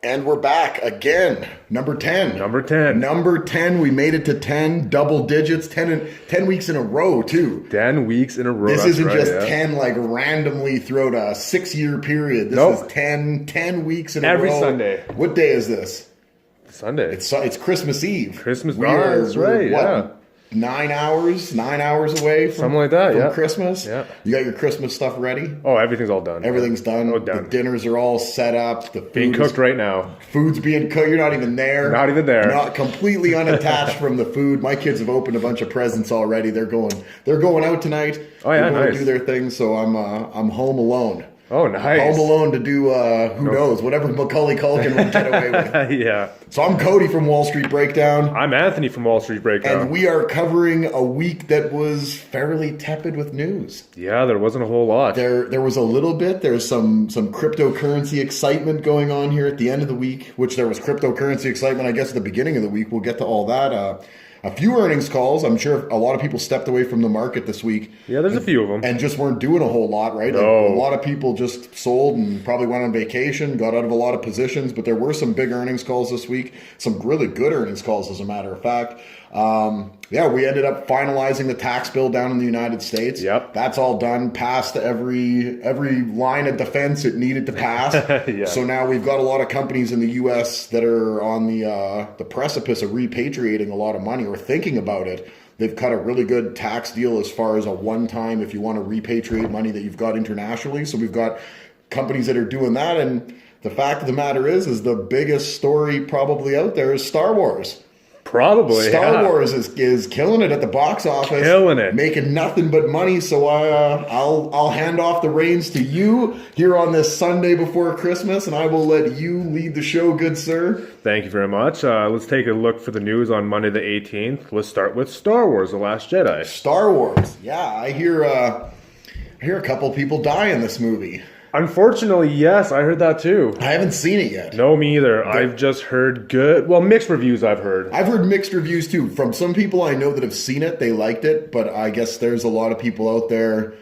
And we're back again. Number 10. Number 10. Number 10. We made it to 10, double digits, 10 weeks in a row, too. 10 weeks in a row. This isn't just 10 like randomly throughout a 6-year period. This is 10 weeks in a row. Every Sunday. What day is this? Sunday. It's Christmas Eve. Christmas Eve. That's right, yeah. 9 hours away from, something like that, from yeah. Christmas. Yeah. You got your Christmas stuff ready? Oh, everything's all done. Everything's done. Oh, done. The dinners are all set up. The food being cooked right now. Food's being cooked. You're not even there. Not even there. Not completely unattached from the food. My kids have opened a bunch of presents already. They're going out tonight. Oh yeah, they're going nice. to do their thing. So I'm home alone. Oh, nice. Home alone to do who knows, whatever Macaulay Culkin would get away with. Yeah. So I'm Cody from Wall Street Breakdown. I'm Anthony from Wall Street Breakdown. And we are covering a week that was fairly tepid with news. Yeah, there wasn't a whole lot. There was a little bit. There's some cryptocurrency excitement going on here at the end of the week, which there was cryptocurrency excitement, I guess, at the beginning of the week. We'll get to all that. A few earnings calls. I'm sure a lot of people stepped away from the market this week. Yeah, there's a few of them. And just weren't doing a whole lot, right? No. A lot of people just sold and probably went on vacation, got out of a lot of positions, but there were some big earnings calls this week. Some really good earnings calls, as a matter of fact. We ended up finalizing the tax bill down in the United States. Yep. That's all done, passed every line of defense it needed to pass. Yeah. So now we've got a lot of companies in the U.S. that are on the precipice of repatriating a lot of money or thinking about it. They've cut a really good tax deal as far as a one-time if you want to repatriate money that you've got internationally. So we've got companies that are doing that. And the fact of the matter is the biggest story probably out there is Star Wars. Probably, Star Wars is killing it at the box office. Killing it. Making nothing but money. So I'll hand off the reins to you here on this Sunday before Christmas, and I will let you lead the show, good sir. Thank you very much. Let's take a look for the news on Monday the 18th. Let's start with Star Wars: The Last Jedi. Star Wars. Yeah, I hear a couple people die in this movie. Unfortunately, yes, I heard that too. I haven't seen it yet. No, me either. I've just heard mixed reviews I've heard. I've heard mixed reviews too. From some people I know that have seen it, they liked it, but I guess there's a lot of people out there,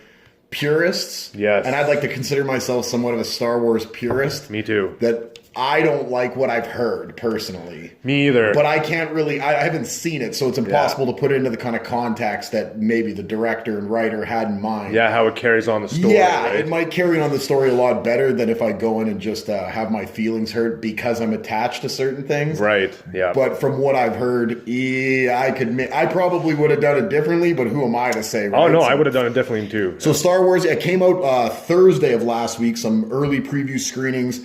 purists. Yes. And I'd like to consider myself somewhat of a Star Wars purist. Me too. That I don't like what I've heard, personally. Me either. But I can't really, I haven't seen it, so it's impossible to put it into the kind of context that maybe the director and writer had in mind. Yeah, how it carries on the story. Yeah, right? It might carry on the story a lot better than if I go in and just have my feelings hurt because I'm attached to certain things. Right, yeah. But from what I've heard, I probably would have done it differently, but who am I to say, right? Oh, no, I would have done it differently too. So Star Wars, it came out Thursday of last week, some early preview screenings.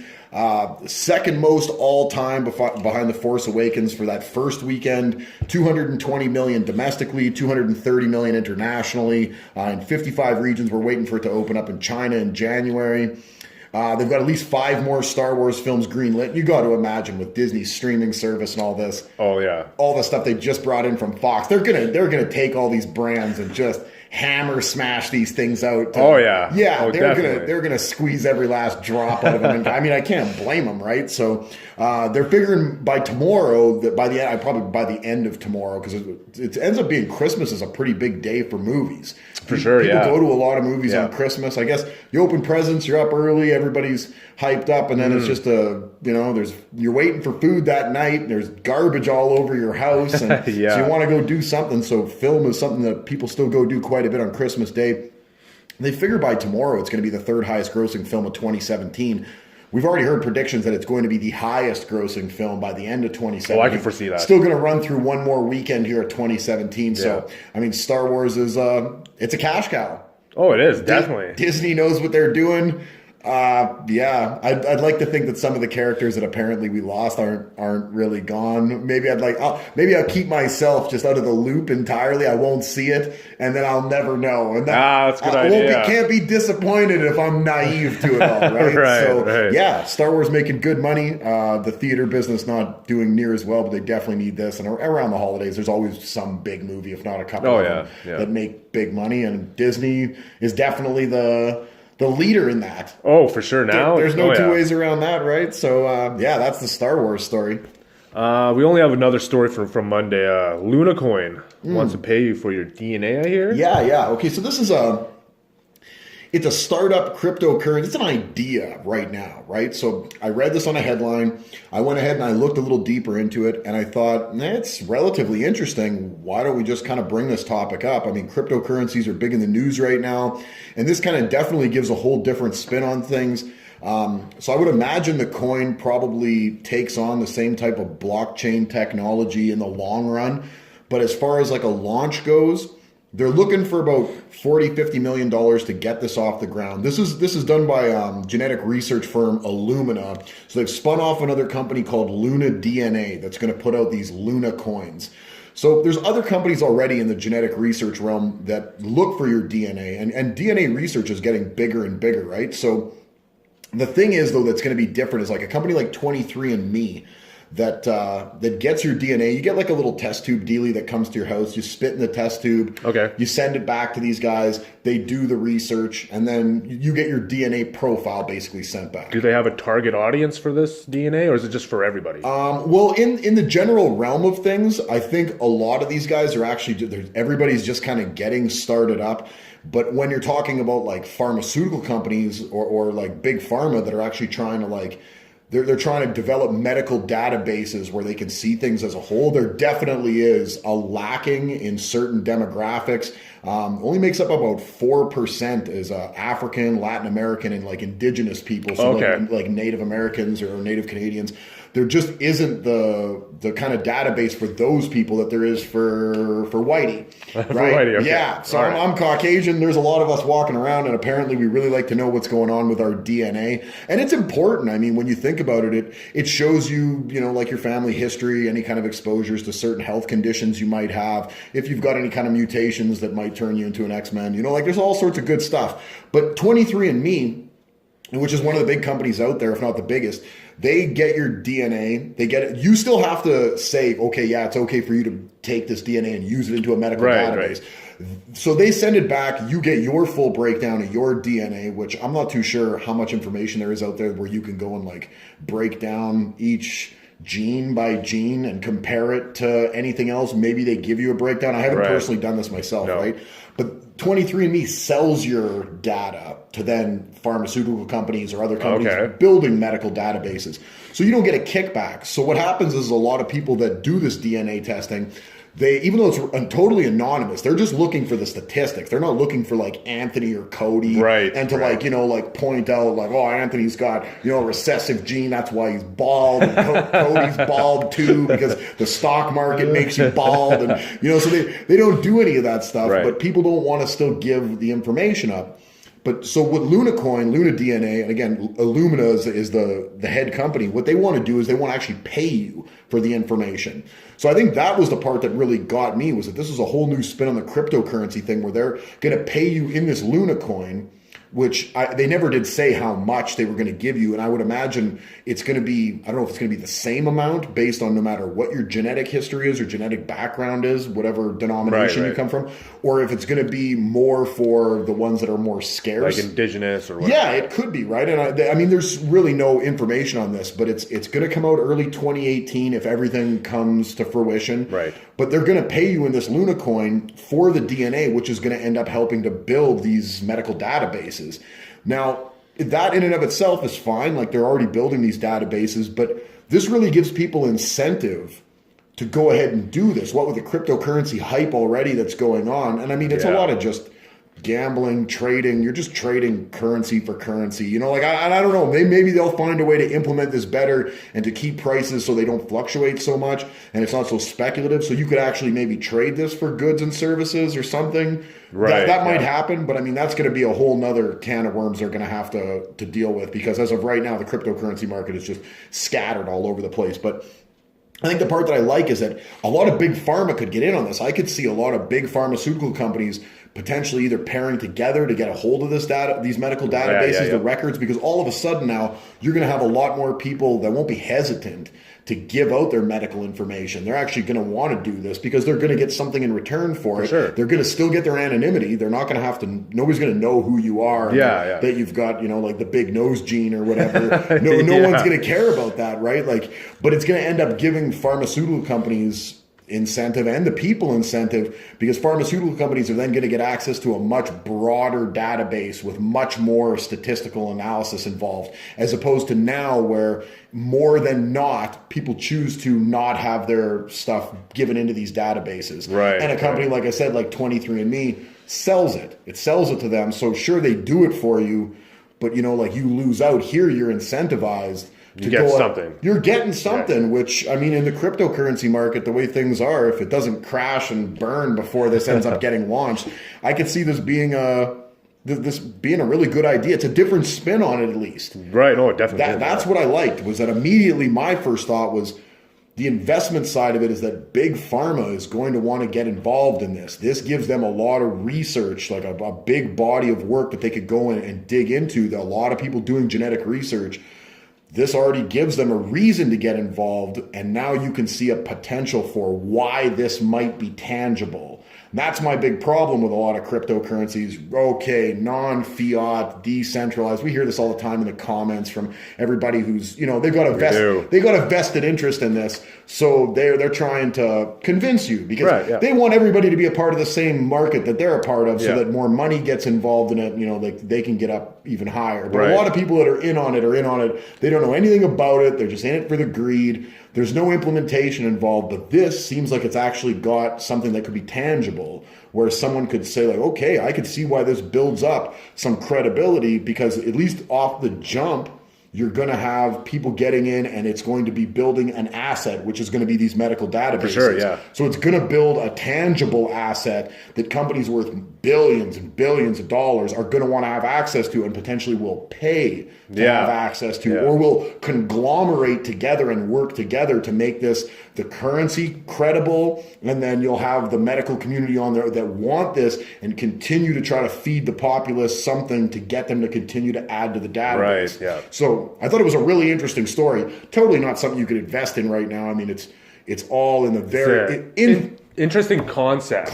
Second most all time behind The Force Awakens for that first weekend. 220 million domestically, 230 million internationally. In 55 regions, we're waiting for it to open up in China in January. They've got at least 5 more Star Wars films greenlit. You got to imagine with Disney's streaming service and all this. Oh yeah, all the stuff they just brought in from Fox. They're gonna take all these brands and just hammer smash these things out. Yeah. They're gonna squeeze every last drop out of them. I mean, I can't blame them, right? So they're figuring by tomorrow that by the end of tomorrow, because it ends up being Christmas is a pretty big day for movies. For sure, People yeah. go to a lot of movies on Christmas. I guess you open presents, you're up early, everybody's hyped up, and then it's just you're waiting for food that night, and there's garbage all over your house, and so you want to go do something. So film is something that people still go do quite a bit on Christmas Day. They figure by tomorrow it's going to be the third highest grossing film of 2017. We've already heard predictions that it's going to be the highest grossing film by the end of 2017. Oh, I can foresee that. Still going to run through one more weekend here at 2017. Yeah. So, I mean, Star Wars is it's a cash cow. Oh, it is, definitely. Disney knows what they're doing. I'd like to think that some of the characters that apparently we lost aren't really gone. Maybe I'll keep myself just out of the loop entirely. I won't see it, and then I'll never know. And that's a good idea. Can't be disappointed if I'm naive to it all, right? Right. Yeah, Star Wars making good money. The theater business not doing near as well, but they definitely need this. And around the holidays, there's always some big movie, if not a couple of them, that make big money. And Disney is definitely the leader in that. Oh, for sure now. There's no two ways around that, right? So, that's the Star Wars story. We only have another story from Monday. Litecoin wants to pay you for your DNA, I hear? Yeah. Okay, so this is It's a startup cryptocurrency. It's an idea right now, right? So I read this on a headline. I went ahead and I looked a little deeper into it, and I thought, it's relatively interesting. Why don't we just kind of bring this topic up? I mean, cryptocurrencies are big in the news right now, and this kind of definitely gives a whole different spin on things. So I would imagine the coin probably takes on the same type of blockchain technology in the long run. But as far as like a launch goes, they're looking for about $40-50 million to get this off the ground. This is done by genetic research firm Illumina. So they've spun off another company called Luna DNA that's going to put out these Luna coins. So there's other companies already in the genetic research realm that look for your DNA, and DNA research is getting bigger and bigger, right? So the thing is, though, that's going to be different is like a company like 23andMe that gets your DNA. You get like a little test tube dealie that comes to your house. You spit in the test tube. Okay. You send it back to these guys. They do the research, and then you get your DNA profile basically sent back. Do they have a target audience for this DNA, or is it just for everybody? Well, in the general realm of things, I think a lot of these guys are actually, everybody's just kind of getting started up. But when you're talking about like pharmaceutical companies or like big pharma that are actually trying to like, they're trying to develop medical databases where they can see things as a whole. There definitely is a lacking in certain demographics. Only makes up about 4% is African, Latin American, and like indigenous people. So like Native Americans or Native Canadians. There just isn't the kind of database for those people that there is for whitey, right? For whitey, okay. Yeah. So I'm Caucasian. There's a lot of us walking around, and apparently we really like to know what's going on with our DNA, and it's important. I mean, when you think about it, it shows you, like your family history, any kind of exposures to certain health conditions you might have, if you've got any kind of mutations that might turn you into an X-Men. Like there's all sorts of good stuff. But 23andMe, which is one of the big companies out there, if not the biggest, they get your DNA, they get it. You still have to say, okay, yeah, it's okay for you to take this DNA and use it into a medical database. Right. So they send it back, you get your full breakdown of your DNA, which I'm not too sure how much information there is out there where you can go and like break down each gene by gene and compare it to anything else. Maybe they give you a breakdown. I haven't personally done this myself, right? But 23andMe sells your data to then pharmaceutical companies or other companies building medical databases. So you don't get a kickback. So what happens is a lot of people that do this DNA testing, even though it's totally anonymous, they're just looking for the statistics. They're not looking for like Anthony or Cody, and to like point out like, oh, Anthony's got a recessive gene, that's why he's bald, and Cody's bald too because the stock market makes you bald, and so they don't do any of that stuff. But people don't want to still give the information up. But so with Luna DNA, and again, Illumina is the head company, what they want to do is they want to actually pay you for the information. So I think that was the part that really got me, was that this is a whole new spin on the cryptocurrency thing where they're going to pay you in this Luna coin, which they never did say how much they were going to give you. And I would imagine it's going to be, I don't know if it's going to be the same amount based on no matter what your genetic history is or genetic background is, whatever denomination you come from, or if it's going to be more for the ones that are more scarce. Like indigenous or whatever. Yeah, it could be, right? And I mean, there's really no information on this, but it's going to come out early 2018 if everything comes to fruition. Right. But they're going to pay you in this Luna coin for the DNA, which is going to end up helping to build these medical databases. Now, that in and of itself is fine. Like they're already building these databases, but this really gives people incentive to go ahead and do this. What with the cryptocurrency hype already that's going on. And I mean, it's a lot of just gambling, trading. You're just trading currency for currency. I don't know. Maybe they'll find a way to implement this better and to keep prices so they don't fluctuate so much and it's not so speculative. So you could actually maybe trade this for goods and services or something. Right. That might happen, but I mean, that's going to be a whole nother can of worms they're going to have to deal with, because as of right now, the cryptocurrency market is just scattered all over the place. But I think the part that I like is that a lot of big pharma could get in on this. I could see a lot of big pharmaceutical companies potentially either pairing together to get a hold of this data, these medical databases, the records, because all of a sudden now you're going to have a lot more people that won't be hesitant to give out their medical information. They're actually going to want to do this because they're going to get something in return for it. Sure. They're going to still get their anonymity. They're not going to have to, nobody's going to know who you are. That you've got, like the big nose gene or whatever. No one's going to care about that, right? But it's going to end up giving pharmaceutical companies incentive and the people incentive, because pharmaceutical companies are then going to get access to a much broader database with much more statistical analysis involved, as opposed to now where more than not people choose to not have their stuff given into these databases. Right. And a company, like I said, like 23andMe sells it. It sells it to them. So sure, they do it for you, but like you lose out here. You're incentivized. You get something. You're getting something, which, I mean, in the cryptocurrency market, the way things are, if it doesn't crash and burn before this ends up getting launched, I could see this being a really good idea. It's a different spin on it, at least. Right. No, it definitely. That's what I liked, was that immediately my first thought was the investment side of it is that big pharma is going to want to get involved in this. This gives them a lot of research, like a big body of work that they could go in and dig into. A lot of people doing genetic research. This already gives them a reason to get involved, and now you can see a potential for why this might be tangible. And that's my big problem with a lot of cryptocurrencies. Okay, non-fiat, decentralized. We hear this all the time in the comments from everybody who's, they've got a vested interest in this. So they're trying to convince you, because they want everybody to be a part of the same market that they're a part of, so that more money gets involved in it. They can get up even higher. But a lot of people that are in on it. They don't know anything about it. They're just in it for the greed. There's no implementation involved, but this seems like it's actually got something that could be tangible, where someone could say, like, okay, I could see why this builds up some credibility, because at least off the jump, you're going to have people getting in, and it's going to be building an asset, which is going to be these medical databases. For sure, yeah. So it's going to build a tangible asset that companies worth billions and billions of dollars are going to want to have access to, and potentially will pay to have access to, or will conglomerate together and work together to make this the currency credible. And then you'll have the medical community on there that want this and continue to try to feed the populace something to get them to continue to add to the database. Right, yeah. So I thought it was a really interesting story. Totally not something you could invest in right now. I mean, it's all in the very... Interesting concept.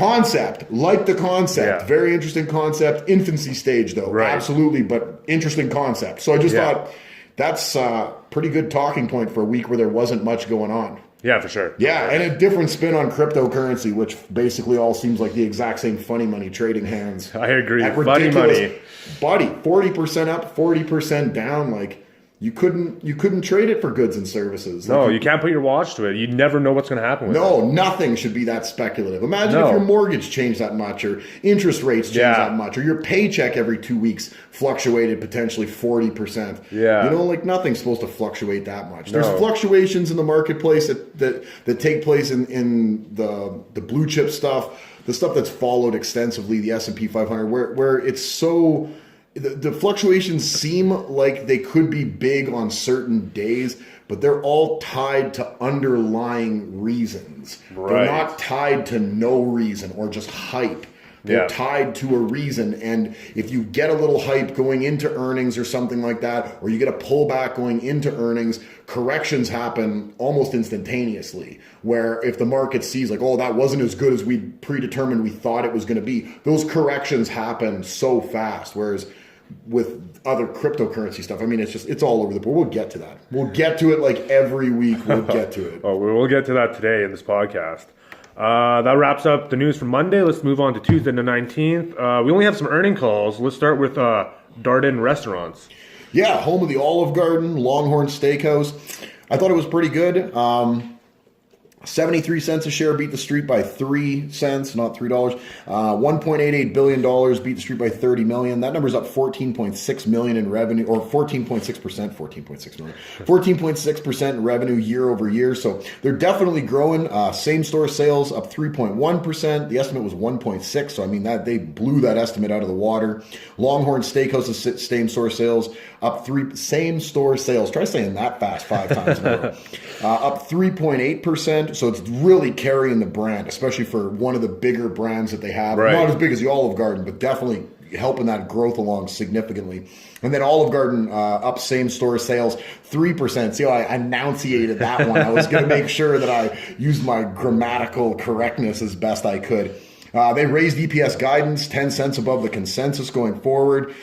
Like the concept. Yeah. Very interesting concept. Infancy stage, though. Right. Absolutely, but interesting concept. So I just thought that's a pretty good talking point for a week where there wasn't much going on. Yeah, for sure. Yeah, and a different spin on cryptocurrency, which basically all seems like the exact same funny money trading hands. I agree. Funny money. Buddy, 40% up, 40% down, like... You couldn't trade it for goods and services. No, you can't put your watch to it. You never know what's going to happen with it. No, nothing should be that speculative. Imagine if your mortgage changed that much, or interest rates changed that much, or your paycheck every 2 weeks fluctuated potentially 40%. Yeah. Nothing's supposed to fluctuate that much. There's fluctuations in the marketplace that take place in the blue chip stuff, the stuff that's followed extensively, the S&P 500, where it's so... The fluctuations seem like they could be big on certain days, but they're all tied to underlying reasons. Right. They're not tied to no reason or just hype. They're tied to a reason. And if you get a little hype going into earnings or something like that, or you get a pullback going into earnings, corrections happen almost instantaneously. Where if the market sees like, oh, that wasn't as good as we predetermined we thought it was going to be, those corrections happen so fast. Whereas with other cryptocurrency stuff, I mean, it's all over the board. We'll get to that. We'll get to it like every week. We'll get to it. We'll get to that today in this podcast. That wraps up the news for Monday. Let's move on to Tuesday the 19th. We only have some earning calls. Let's start with Darden Restaurants. Yeah, home of the Olive Garden, Longhorn Steakhouse. I thought it was pretty good. 73 cents a share, beat the street by 3 cents, not $3. $1.88 billion, beat the street by 30 million. That number's up 14.6 million in revenue, or 14.6 million. 14.6% in revenue year over year. So they're definitely growing. Same store sales up 3.1%. The estimate was 1.6. So I mean that they blew that estimate out of the water. Longhorn Steakhouse's same store sales up 3. Same store sales. Try saying that fast 5 times in a row. Up 3.8%. So it's really carrying the brand, especially for one of the bigger brands that they have. Right. Not as big as the Olive Garden, but definitely helping that growth along significantly. And then Olive Garden up same store sales 3%. See how I enunciated that one? I was going to make sure that I used my grammatical correctness as best I could. They raised EPS guidance 10 cents above the consensus going forward.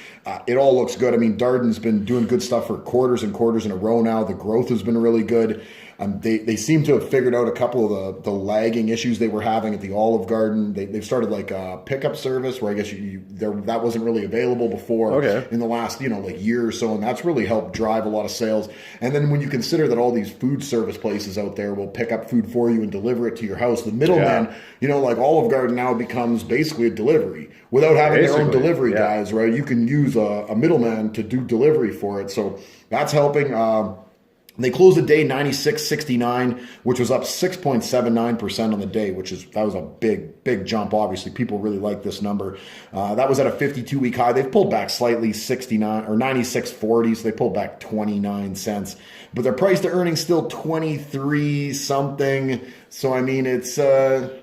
It all looks good. I mean, Darden's been doing good stuff for quarters and quarters in a row now. The growth has been really good. They seem to have figured out a couple of the lagging issues they were having at the Olive Garden. They've started like a pickup service where I guess that wasn't really available before in the last like year or so, and that's really helped drive a lot of sales. And then when you consider that all these food service places out there will pick up food for you and deliver it to your house, the middleman, like Olive Garden now becomes basically a delivery without having their own delivery guys, right? You can use a middleman to do delivery for it, so that's helping. They closed the day 96.69, which was up 6.79% on the day, that was a big jump. Obviously, people really like this number. That was at a 52-week high. They've pulled back slightly, 69 or 96.40, so they pulled back 29 cents. But their price to earnings still 23 something. So I mean, it's around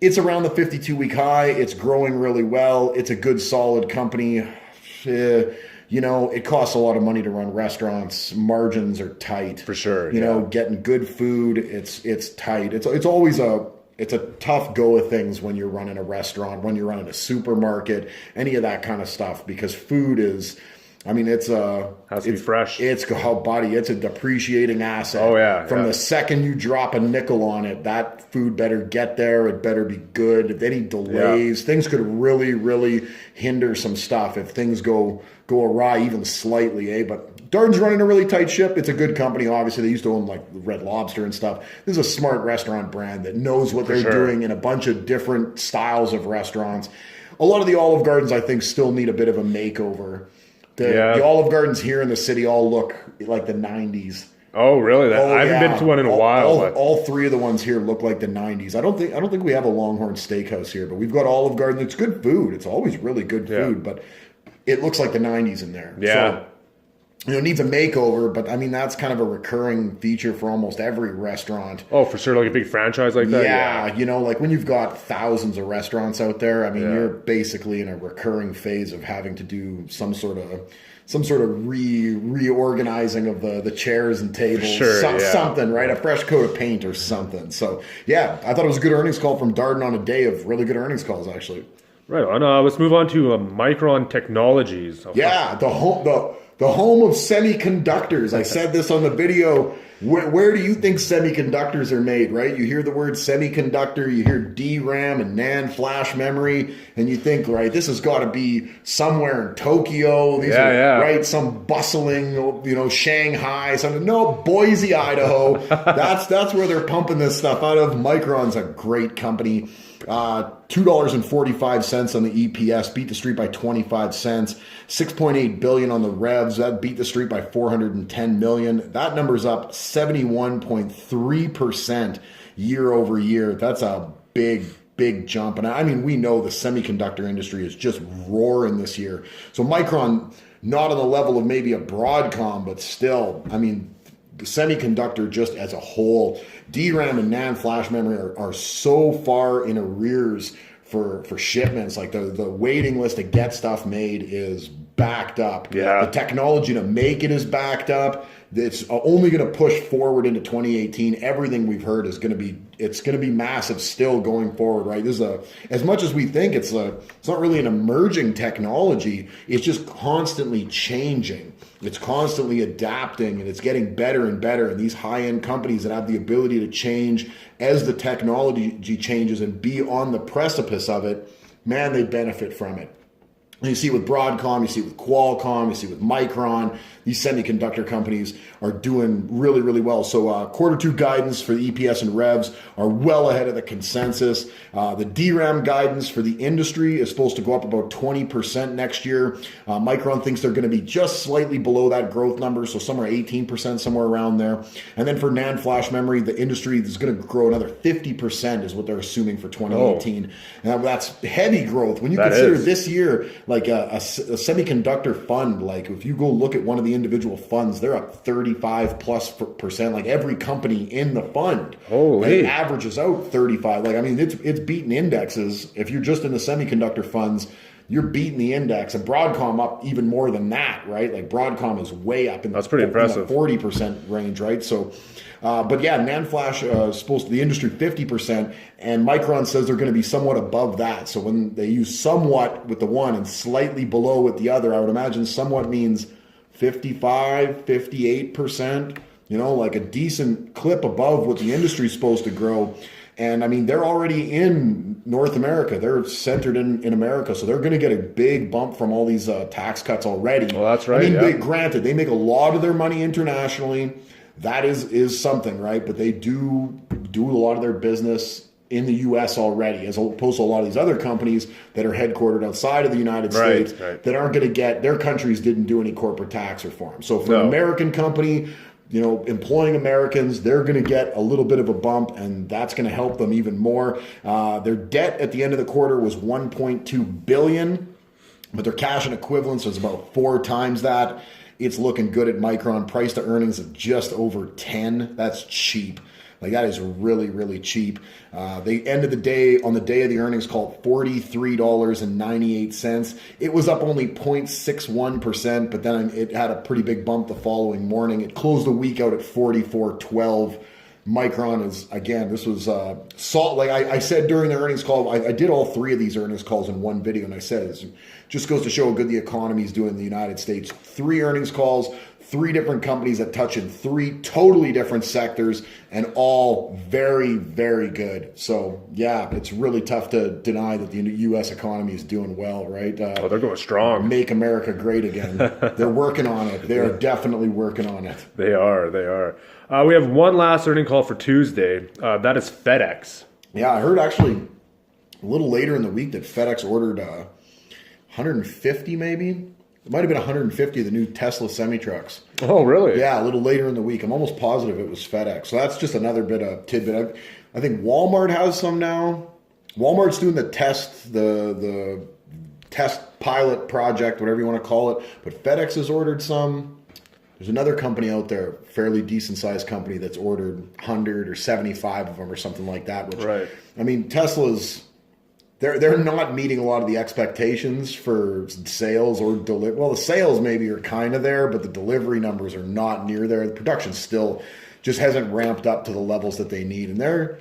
the 52-week high. It's growing really well. It's a good, solid company. It costs a lot of money to run restaurants. Margins are tight. For sure. Getting good food, it's tight. It's always a tough go of things when you're running a restaurant, when you're running a supermarket, any of that kind of stuff, because food is, has to be fresh. It's a depreciating asset. Oh yeah. From the second you drop a nickel on it, that food better get there. It better be good. If any delays, things could really, really hinder some stuff if things go awry even slightly, But Darden's running a really tight ship. It's a good company. Obviously, they used to own like Red Lobster and stuff. This is a smart restaurant brand that knows what they're doing in a bunch of different styles of restaurants. A lot of the Olive Gardens, I think, still need a bit of a makeover. The Olive Gardens here in the city all look like the 90s. Oh, really? I haven't been to one in a while. All three of the ones here look like the 90s. I don't think we have a Longhorn Steakhouse here, but we've got Olive Garden. It's good food. It's always really good food, but it looks like the 90s in there. Yeah. So, it needs a makeover, but that's kind of a recurring feature for almost every restaurant. Oh, for sure, like a big franchise like that? Yeah, like when you've got thousands of restaurants out there, you're basically in a recurring phase of having to do some sort of reorganizing of the chairs and tables, something, right? A fresh coat of paint or something. So, I thought it was a good earnings call from Darden on a day of really good earnings calls, actually. Right on. Let's move on to Micron Technologies. Yeah, the home of semiconductors. I said this on the video. Where do you think semiconductors are made, right? You hear the word semiconductor, you hear DRAM and NAND flash memory, and you think, right, this has got to be somewhere in Tokyo. These are right, some bustling, Shanghai. No, Boise, Idaho. That's where they're pumping this stuff out of. Micron's a great company. $2.45 on the EPS, beat the street by 25 cents. $6.8 billion on the revs, that beat the street by 410 million. That number's up 71.3% year over year. That's a big jump. And we know the semiconductor industry is just roaring this year. So Micron, not on the level of maybe a Broadcom, but still, the semiconductor just as a whole, DRAM and NAND flash memory are so far in arrears for shipments. Like the waiting list to get stuff made is backed up. Yeah. The technology to make it is backed up. It's only going to push forward into 2018. Everything we've heard is going to be massive still going forward, right? This is as much as we think it's not really an emerging technology. It's just constantly changing. It's constantly adapting, and it's getting better and better. And these high-end companies that have the ability to change as the technology changes and be on the precipice of it, man, they benefit from it. And you see it with Broadcom, you see it with Qualcomm, you see it with Micron. These semiconductor companies are doing really, really well. So quarter two guidance for the EPS and revs are well ahead of the consensus. The DRAM guidance for the industry is supposed to go up about 20% next year. Micron thinks they're going to be just slightly below that growth number, so somewhere 18%, somewhere around there. And then for NAND flash memory, the industry is going to grow another 50% is what they're assuming for 2018. And that's heavy growth. When you consider this year, like a semiconductor fund, like if you go look at one of the individual funds, they're up 35+%. Like every company in the fund, it averages out 35. Like it's beating indexes. If you're just in the semiconductor funds, you're beating the index, and Broadcom up even more than that, right? Like Broadcom is way up in the 40% range, right? So. But yeah, NAND flash is supposed to the industry 50%, and Micron says they're going to be somewhat above that. So when they use somewhat with the one and slightly below with the other, I would imagine somewhat means 55, 58%. like a decent clip above what the industry's supposed to grow. And I mean, they're already in North America. They're centered in America. So they're going to get a big bump from all these tax cuts already. Well, that's right. I mean, granted, they make a lot of their money internationally. That is something, right? But they do a lot of their business in the U.S. already, as opposed to a lot of these other companies that are headquartered outside of the United States that aren't going to get, their countries didn't do any corporate tax reform. So for an American company, employing Americans, they're going to get a little bit of a bump, and that's going to help them even more. Their debt at the end of the quarter was $1.2 billion, but their cash and equivalents was about 4 times that. It's looking good at Micron. Price to earnings of just over 10. That's cheap. Like, that is really, really cheap. They ended the day, on the day of the earnings call, $43.98. It was up only 0.61%, but then it had a pretty big bump the following morning. It closed the week out at $44.12. Micron is, again, this was salt. Like I said during the earnings call, I did all 3 of these earnings calls in one video, and I said it just goes to show how good the economy is doing in the United States. 3 earnings calls, 3 different companies that touch in 3 totally different sectors, and all very, very good. So, yeah, it's really tough to deny that the U.S. economy is doing well, right? They're going strong. Make America great again. They're working on it. They are definitely working on it. They are. We have one last earning call for Tuesday. That is FedEx. Yeah, I heard actually a little later in the week that FedEx ordered 150 maybe. It might have been 150 of the new Tesla semi-trucks. Oh, really? Yeah, a little later in the week. I'm almost positive it was FedEx. So that's just another bit of tidbit. I think Walmart has some now. Walmart's doing the test pilot project, whatever you want to call it. But FedEx has ordered some. There's another company out there, fairly decent-sized company, that's ordered 100 or 75 of them or something like that. Which, right. I mean, Tesla's... They're not meeting a lot of the expectations for sales or delivery. Well, the sales maybe are kind of there, but the delivery numbers are not near there. The production still just hasn't ramped up to the levels that they need. And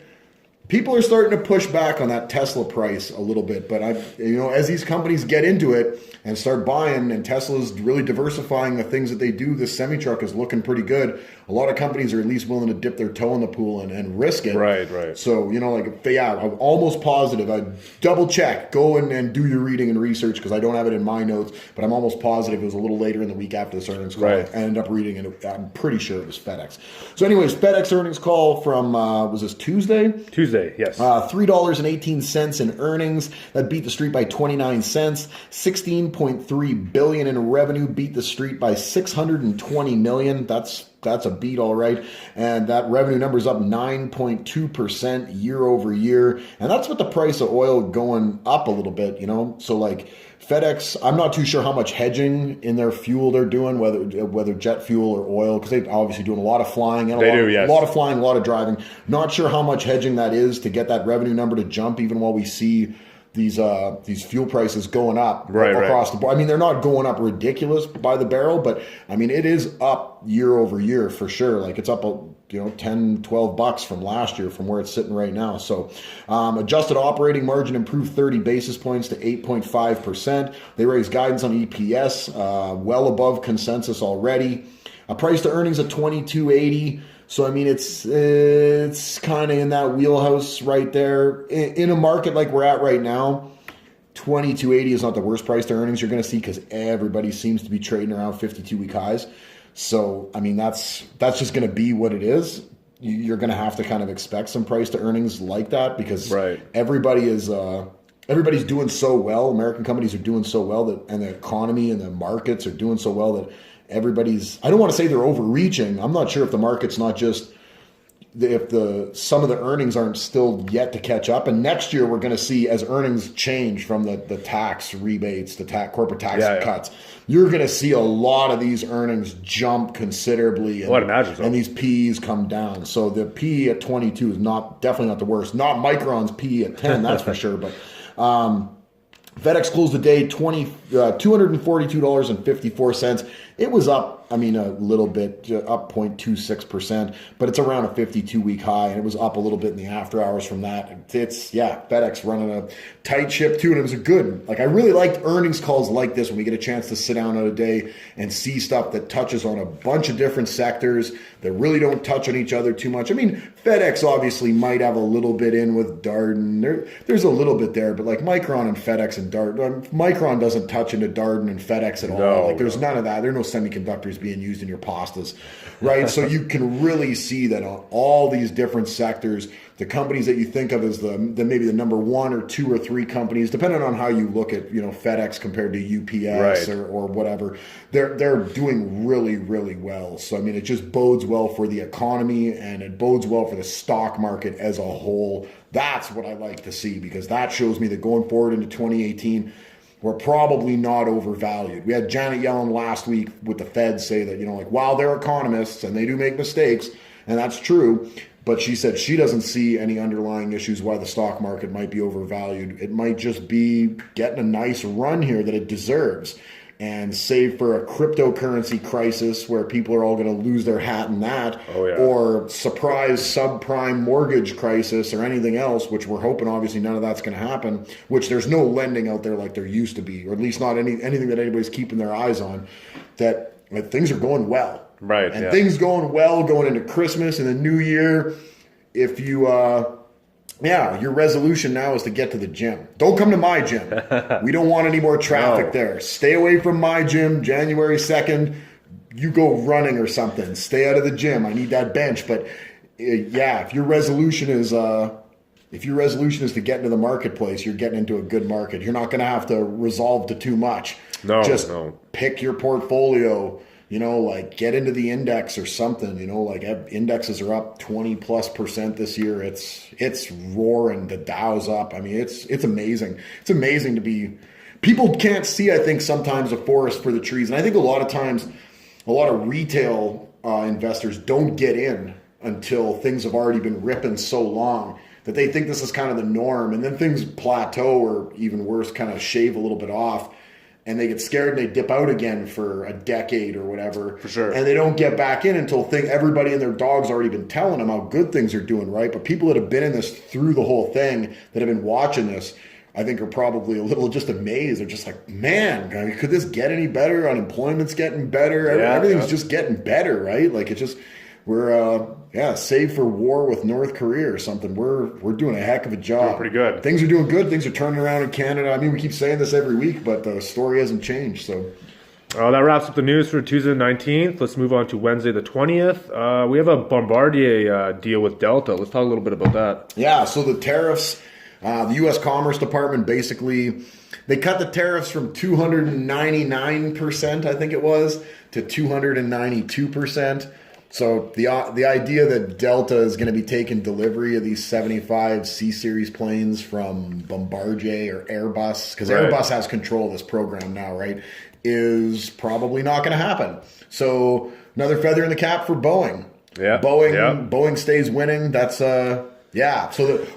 people are starting to push back on that Tesla price a little bit. But as these companies get into it and start buying, and Tesla's really diversifying the things that they do, this semi-truck is looking pretty good. A lot of companies are at least willing to dip their toe in the pool and risk it. Right. So, I'm almost positive. I double check, go and do your reading and research, because I don't have it in my notes, but I'm almost positive it was a little later in the week after this earnings call. Right. I ended up reading it. I'm pretty sure it was FedEx. So anyways, FedEx earnings call from, was this Tuesday? Tuesday, yes. $3.18 in earnings. That beat the street by 29 cents. $16.3 billion in revenue, beat the street by $620 million. That's a beat, all right. And that revenue number is up 9.2% year over year. And that's with the price of oil going up a little bit, So like FedEx, I'm not too sure how much hedging in their fuel they're doing, whether jet fuel or oil, because they're obviously doing a lot of flying. And a lot of flying, a lot of driving. Not sure how much hedging that is to get that revenue number to jump, even while we see these fuel prices going up across the board. I mean, they're not going up ridiculous by the barrel, but I mean, it is up year over year for sure. Like, it's up, $10-12 from last year from where it's sitting right now. So adjusted operating margin improved 30 basis points to 8.5%. They raised guidance on EPS, well above consensus already. A price to earnings at $22.80. So, I mean, it's kind of in that wheelhouse right there. In a market like we're at right now, $22.80 is not the worst price to earnings you're going to see, because everybody seems to be trading around 52-week highs. So, I mean, that's just going to be what it is. You're going to have to kind of expect some price to earnings like that, because everybody's doing so well. American companies are doing so well, and the economy and the markets are doing so well that everybody's, I don't want to say they're overreaching. I'm not sure if the market's not just, some of the earnings aren't still yet to catch up. And next year we're going to see, as earnings change from the tax rebates, the corporate tax cuts, you're going to see a lot of these earnings jump considerably. And, I'd imagine so. And these PEs come down. So the PE at 22 is definitely not the worst. Not Micron's PE at 10, that's for sure. But FedEx closed the day $242.54. It was up I mean, a little bit, up 0.26%, but it's around a 52-week high, and it was up a little bit in the after hours from that. FedEx running a tight ship too, and it was a good, I really liked earnings calls like this when we get a chance to sit down on a day and see stuff that touches on a bunch of different sectors that really don't touch on each other too much. I mean, FedEx obviously might have a little bit in with Darden. There's a little bit there, but Micron and FedEx and Darden, Micron doesn't touch into Darden and FedEx at all. There's none of that. There are no semiconductors being used in your pastas, right? So you can really see that on all these different sectors, the companies that you think of as the maybe the number 1 or 2 or 3 companies, depending on how you look at FedEx compared to UPS or whatever, they're doing really, really well. So I mean, it just bodes well for the economy, and it bodes well for the stock market as a whole. That's what I like to see, because that shows me that going forward into 2018, we're probably not overvalued. We had Janet Yellen last week with the Fed say that, while they're economists and they do make mistakes, and that's true, but she said she doesn't see any underlying issues why the stock market might be overvalued. It might just be getting a nice run here that it deserves. And save for a cryptocurrency crisis where people are all going to lose their hat in that, or surprise subprime mortgage crisis or anything else, which we're hoping obviously none of that's going to happen, which there's no lending out there like there used to be, or at least not anything that anybody's keeping their eyes on, that things are going well. Right. And things going well going into Christmas and the New Year. If you... your resolution now is to get to the gym. Don't come to my gym. We don't want any more traffic there. Stay away from my gym. January 2nd, you go running or something. Stay out of the gym. I need that bench. But if your resolution is to get into the marketplace, you're getting into a good market. You're not going to have to resolve to too much. Just pick your portfolio. Get into the index or something, indexes are up 20+% this year. It's roaring. The Dow's up. I mean, it's amazing. It's amazing to be, people can't see, I think, sometimes a forest for the trees. And I think a lot of times, a lot of retail investors don't get in until things have already been ripping so long that they think this is kind of the norm. And then things plateau, or even worse, kind of shave a little bit off. And they get scared and they dip out again for a decade or whatever. For sure. And they don't get back in until everybody and their dog's already been telling them how good things are doing, right? But people that have been in this through the whole thing, that have been watching this, I think are probably a little just amazed. They're just like, man, could this get any better? Unemployment's getting better. Everything's just getting better, right? It's just, we're, save for war with North Korea or something. We're doing a heck of a job. Doing pretty good. Things are doing good. Things are turning around in Canada. I mean, we keep saying this every week, but the story hasn't changed. So that wraps up the news for Tuesday the 19th. Let's move on to Wednesday the 20th. We have a Bombardier deal with Delta. Let's talk a little bit about that. Yeah, so the tariffs, the U.S. Commerce Department basically, they cut the tariffs from 299%, I think it was, to 292%. So the idea that Delta is going to be taking delivery of these 75 C-Series planes from Bombardier or Airbus, because Airbus has control of this program now, right, is probably not going to happen. So another feather in the cap for Boeing. Boeing stays winning. That's So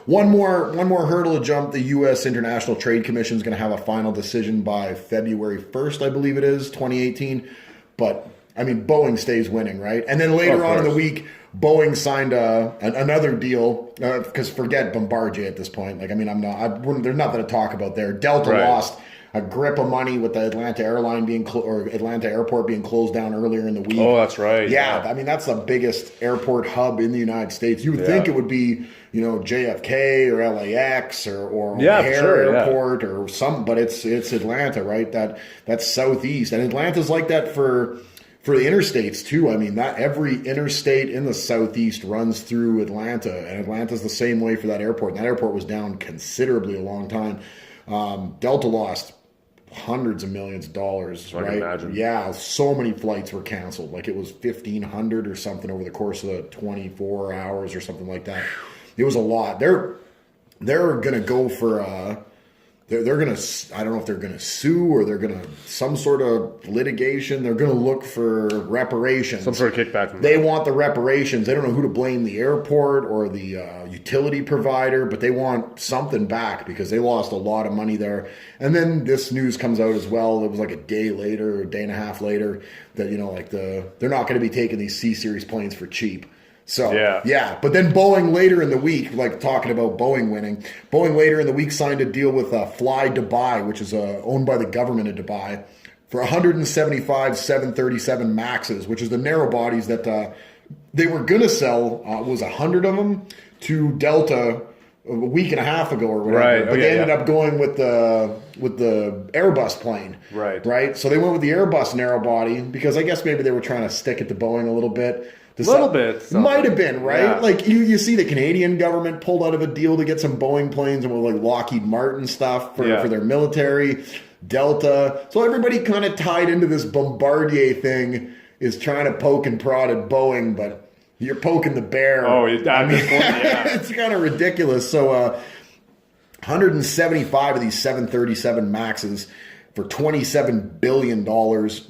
one more hurdle to jump. The U.S. International Trade Commission is going to have a final decision by February 1st, I believe it is, 2018. But I mean, Boeing stays winning, right? And then later on in the week, Boeing signed another deal, because forget Bombardier at this point. There's nothing to talk about there. Delta lost a grip of money with the Atlanta airline Atlanta airport being closed down earlier in the week. Oh, that's right. Yeah. I mean, that's the biggest airport hub in the United States. You would think it would be, JFK or LAX or O'Hare Airport or something, but it's Atlanta, right? That's southeast, and Atlanta's like that for the interstates too. I mean, that every interstate in the southeast runs through Atlanta, and Atlanta's the same way for that airport. And that airport was down considerably a long time. Delta lost hundreds of millions of dollars, right? I can imagine. Yeah, so many flights were canceled. It was 1,500 or something over the course of the 24 hours or something like that. It was a lot. They're going to go for they're going to, I don't know if they're going to sue or they're going to, some sort of litigation. They're going to look for reparations. Some sort of kickback. They want the reparations. They don't know who to blame, the airport or the utility provider, but they want something back because they lost a lot of money there. And then this news comes out as well. It was like a day later, a day and a half later, that, you know, like they're not going to be taking these C-Series planes for cheap. So, yeah. But then Boeing later in the week, like talking about Boeing winning, Boeing later in the week signed a deal with Fly Dubai, which is owned by the government of Dubai, for 175 737 Maxes, which is the narrow bodies that they were going to sell, was 100 of them, to Delta a week and a half ago or whatever. Right. But they ended up going with the Airbus plane. Right. So they went with the Airbus narrow body because I guess maybe they were trying to stick it to Boeing a little bit. Might have been, right? Yeah. Like you see the Canadian government pulled out of a deal to get some Boeing planes and with like Lockheed Martin stuff for their military, Delta. So everybody kind of tied into this Bombardier thing is trying to poke and prod at Boeing, but you're poking the bear. Oh, at this point, yeah. It's kind of ridiculous. So 175 of these 737 Maxes for $27 billion,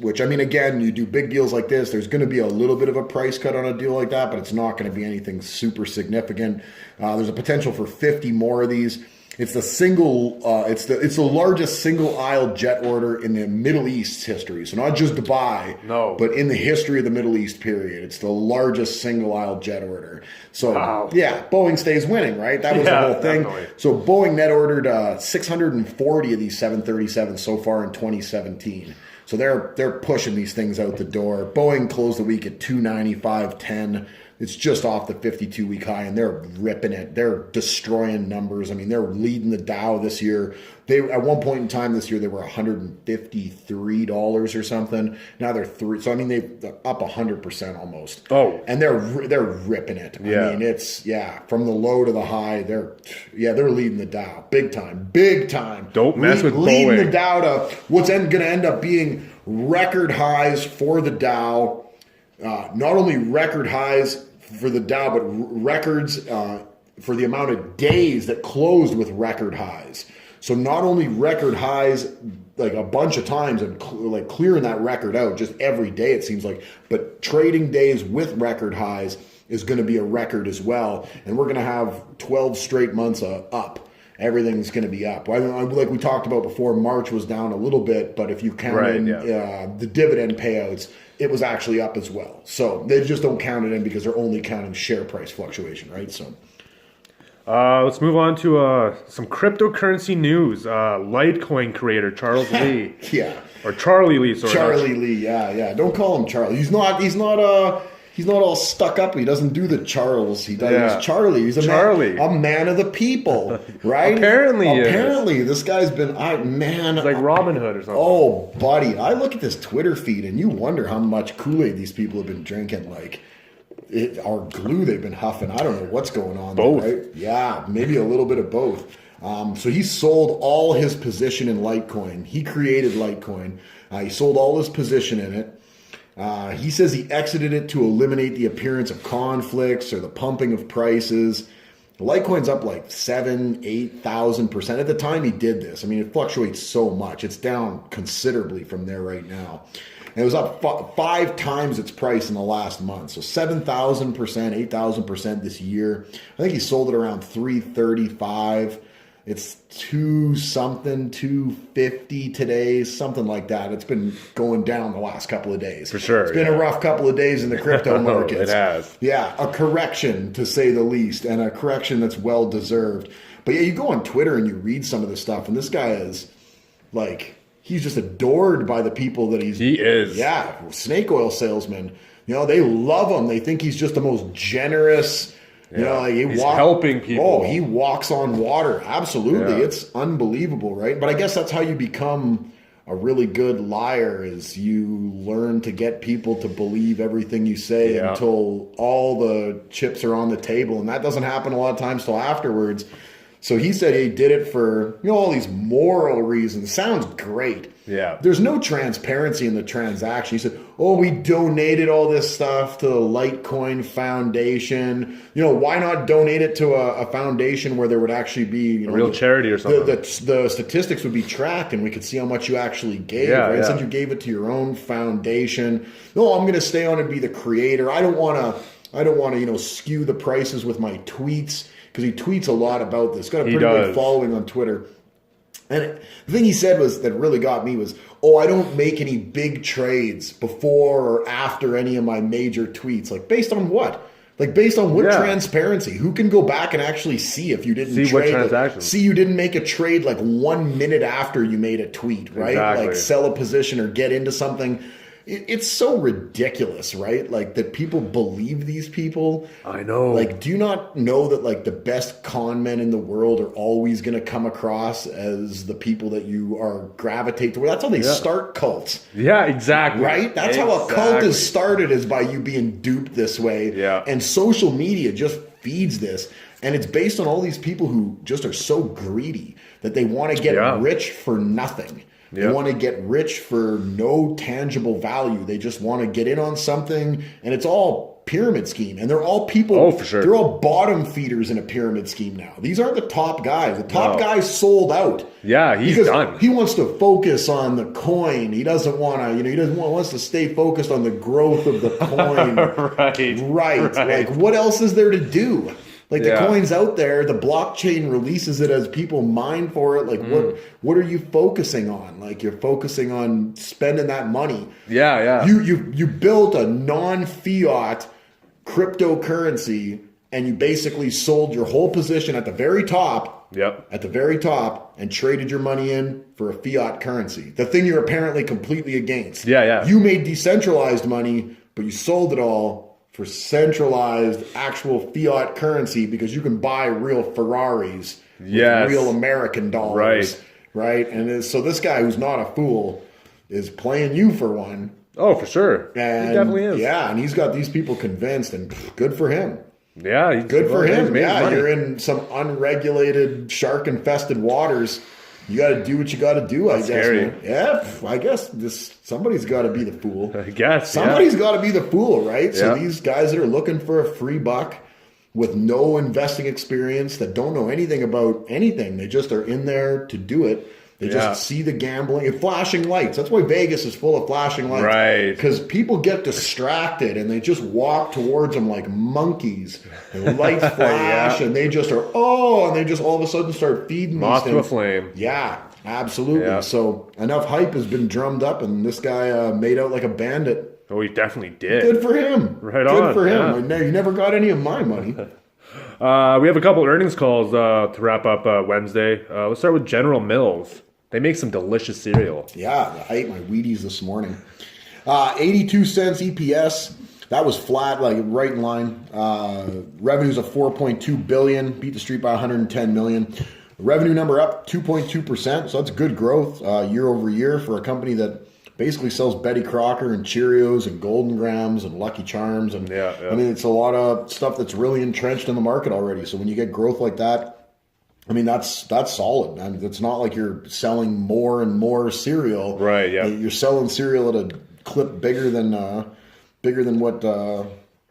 which, I mean, again, you do big deals like this, there's going to be a little bit of a price cut on a deal like that, but it's not going to be anything super significant. There's a potential for 50 more of these. It's the largest single aisle jet order in the Middle East's history. So not just Dubai, but in the history of the Middle East period. It's the largest single aisle jet order. So Boeing stays winning, right? That was the whole thing. Definitely. So Boeing net ordered 640 of these 737s so far in 2017. So they're pushing these things out the door. Boeing closed the week at 295.10. It's just off the 52-week high, and they're ripping it. They're destroying numbers. I mean, they're leading the Dow this year. At one point in time this year, they were $153 or something. Now they're $3. So I mean, they're up 100% almost. Oh, and they're ripping it. Yeah. I mean, it's from the low to the high. They're leading the Dow big time. Don't mess with Boeing. Leading the Dow to what's going to end up being record highs for the Dow. Not only record highs for the Dow, but records for the amount of days that closed with record highs. So not only record highs like a bunch of times and like clearing that record out just every day it seems like, but trading days with record highs is going to be a record as well. And we're going to have 12 straight months up. Everything's going to be up. Like we talked about before, March was down a little bit, but if you count in the dividend payouts, it was actually up as well. So they just don't count it in because they're only counting share price fluctuation, right? So let's move on to some cryptocurrency news. Litecoin creator Charles Lee. Or Charlie Lee, sorry. Charlie Lee, yeah. Don't call him Charlie. He's not all stuck up. He doesn't do the Charles. He's Charlie. He's a man of the people, right? Apparently, this guy's been, It's like Robin Hood or something. Oh, buddy, I look at this Twitter feed and you wonder how much Kool-Aid these people have been drinking. Like, or glue they've been huffing. I don't know what's going on. Both. There, right? Yeah, maybe a little bit of both. So he sold all his position in Litecoin. He created Litecoin. He sold all his position in it. He says he exited it to eliminate the appearance of conflicts or the pumping of prices. Litecoin's up like 8,000% at the time he did this. I mean, it fluctuates so much. It's down considerably from there right now. And it was up 5 times its price in the last month. So 7,000%, 8,000% this year. I think he sold it around 335. It's 250 today, something like that. It's been going down the last couple of days. For sure. It's been a rough couple of days in the crypto markets. It has. Yeah, a correction to say the least, and a correction that's well deserved. But yeah, you go on Twitter and you read some of this stuff, and this guy is like, he's just adored by the people that He is. Yeah, snake oil salesman. You know, they love him. They think he's just the most generous. You know, like he's helping people. Oh, he walks on water. Absolutely. Yeah. It's unbelievable, right? But I guess that's how you become a really good liar, is you learn to get people to believe everything you say until all the chips are on the table. And that doesn't happen a lot of times till afterwards. So he said he did it for, all these moral reasons. Sounds great. Yeah. There's no transparency in the transaction. He said, we donated all this stuff to the Litecoin Foundation. Why not donate it to a foundation where there would actually be, a real charity or something? The statistics would be tracked and we could see how much you actually gave. Yeah, right? yeah. Since you gave it to your own foundation. No, I'm going to stay on and be the creator. I don't want to, skew the prices with my tweets, because he tweets a lot about this. Got a pretty big following on Twitter. And the thing he said was that really got me was, I don't make any big trades before or after any of my major tweets. Like, based on what? Like, based on what transparency? Who can go back and actually see if you didn't trade? What transactions? See you didn't make a trade like 1 minute after you made a tweet, right? Exactly. Like, sell a position or get into something. It's so ridiculous, right? Like, that people believe these people. I know. Like, do you not know that, like, the best con men in the world are always going to come across as the people that you are gravitate toward? That's how they start cults. Yeah, exactly. Right? That's how a cult is started, is by you being duped this way. Yeah. And social media just feeds this. And it's based on all these people who just are so greedy that they want to get rich for nothing. They want to get rich for no tangible value. They just want to get in on something, and it's all pyramid scheme. And they're all people. Oh, for sure. They're all bottom feeders in a pyramid scheme now. These aren't the top guys. The top guys sold out. Yeah, he's done. He wants to focus on the coin. He doesn't want to, he wants to stay focused on the growth of the coin. Right. Like, what else is there to do? Like, the coin's out there, the blockchain releases it as people mine for it. Like, what are you focusing on? Like, you're focusing on spending that money. Yeah. You built a non-fiat cryptocurrency, and you basically sold your whole position at the very top. Yep. At the very top, and traded your money in for a fiat currency. The thing you're apparently completely against. Yeah. You made decentralized money, but you sold it all for centralized actual fiat currency, because you can buy real Ferraris with real American dollars. Right? And so this guy, who's not a fool, is playing you for one. Oh, for sure. And he definitely is. Yeah, and he's got these people convinced, and good for him. Yeah. Good for him. Yeah, you're in some unregulated, shark-infested waters. You got to do what you got to do, I guess. Scary. Man. Yeah, I guess somebody's got to be the fool. I guess. Somebody's got to be the fool, right? So Yeah. these guys that are looking for a free buck with no investing experience, that don't know anything about anything, they just are in there to do it. They just see the gambling and flashing lights. That's why Vegas is full of flashing lights. Right. Because people get distracted and they just walk towards them like monkeys. And lights flash and they just are, and they just all of a sudden start feeding Moth these to a things. flame. Yeah, absolutely. Yeah. So enough hype has been drummed up, and this guy made out like a bandit. Oh, he definitely did. Good for him. Right Good on, for him. yeah. You never got any of my money. We have a couple earnings calls to wrap up Wednesday. Let's start with General Mills. They make some delicious cereal. Yeah, I ate my Wheaties this morning. 82 cents EPS. That was flat, like right in line. Revenues of $4.2 billion, beat the street by 110 million. Revenue number up 2.2%, so that's good growth year over year for a company that basically sells Betty Crocker and Cheerios and Golden Grams and Lucky Charms. And I mean, it's a lot of stuff that's really entrenched in the market already. So when you get growth like that, I mean, that's solid. I mean, it's not like you're selling more and more cereal. Right, yeah. You're selling cereal at a clip bigger than what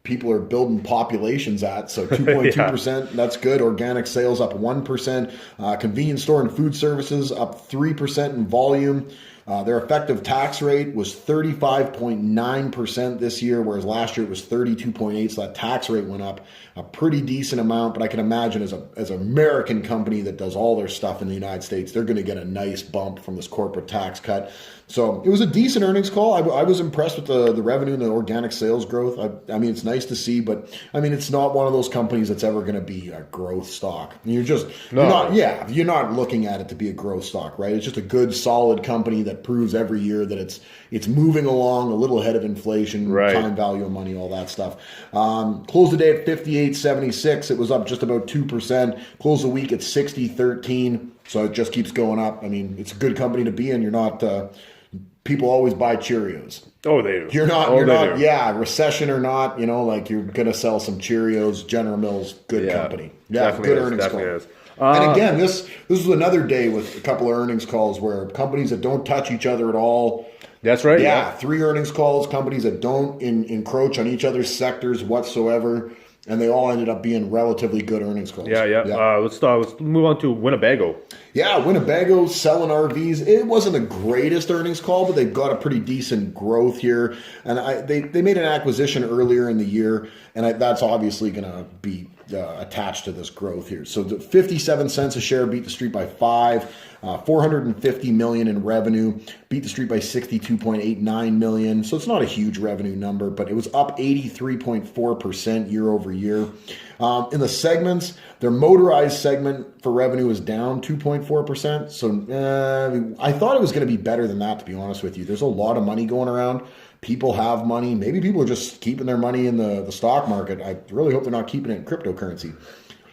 people are building populations at. So 2.2%, that's good. Organic sales up 1%. Convenience store and food services up 3% in volume. Their effective tax rate was 35.9% this year, whereas last year it was 32.8%. So that tax rate went up a pretty decent amount. But I can imagine as an American company that does all their stuff in the United States, they're going to get a nice bump from this corporate tax cut. So it was a decent earnings call. I was impressed with the revenue and the organic sales growth. I mean, it's nice to see, but I mean, it's not one of those companies that's ever going to be a growth stock. You're not looking at it to be a growth stock, right? It's just a good, solid company that proves every year that it's moving along a little ahead of inflation, time value of money, all that stuff. Closed the day at 58.76. It was up just about 2%. Closed the week at 60.13. So it just keeps going up. I mean, it's a good company to be in. You're not. People always buy Cheerios. Oh, they do. You're not. Yeah, recession or not, like you're gonna sell some Cheerios. General Mills, good company. Yeah, definitely good is, earnings definitely call. is. And again, this was another day with a couple of earnings calls where companies that don't touch each other at all. That's right. Yeah, 3 earnings calls, companies that don't encroach on each other's sectors whatsoever, and they all ended up being relatively good earnings calls. Yeah. Let's move on to Winnebago. Yeah, Winnebago selling RVs. It wasn't the greatest earnings call, but they've got a pretty decent growth here. And they made an acquisition earlier in the year, and that's obviously going to be attached to this growth here. So the 57 cents a share beat the street by 5. 450 million in revenue, beat the street by 62.89 million. So it's not a huge revenue number, but it was up 83.4% year over year. In the segments, their motorized segment for revenue is down 2.4%. So I thought it was going to be better than that, to be honest with you. There's a lot of money going around. People have money. Maybe people are just keeping their money in the stock market. I really hope they're not keeping it in cryptocurrency.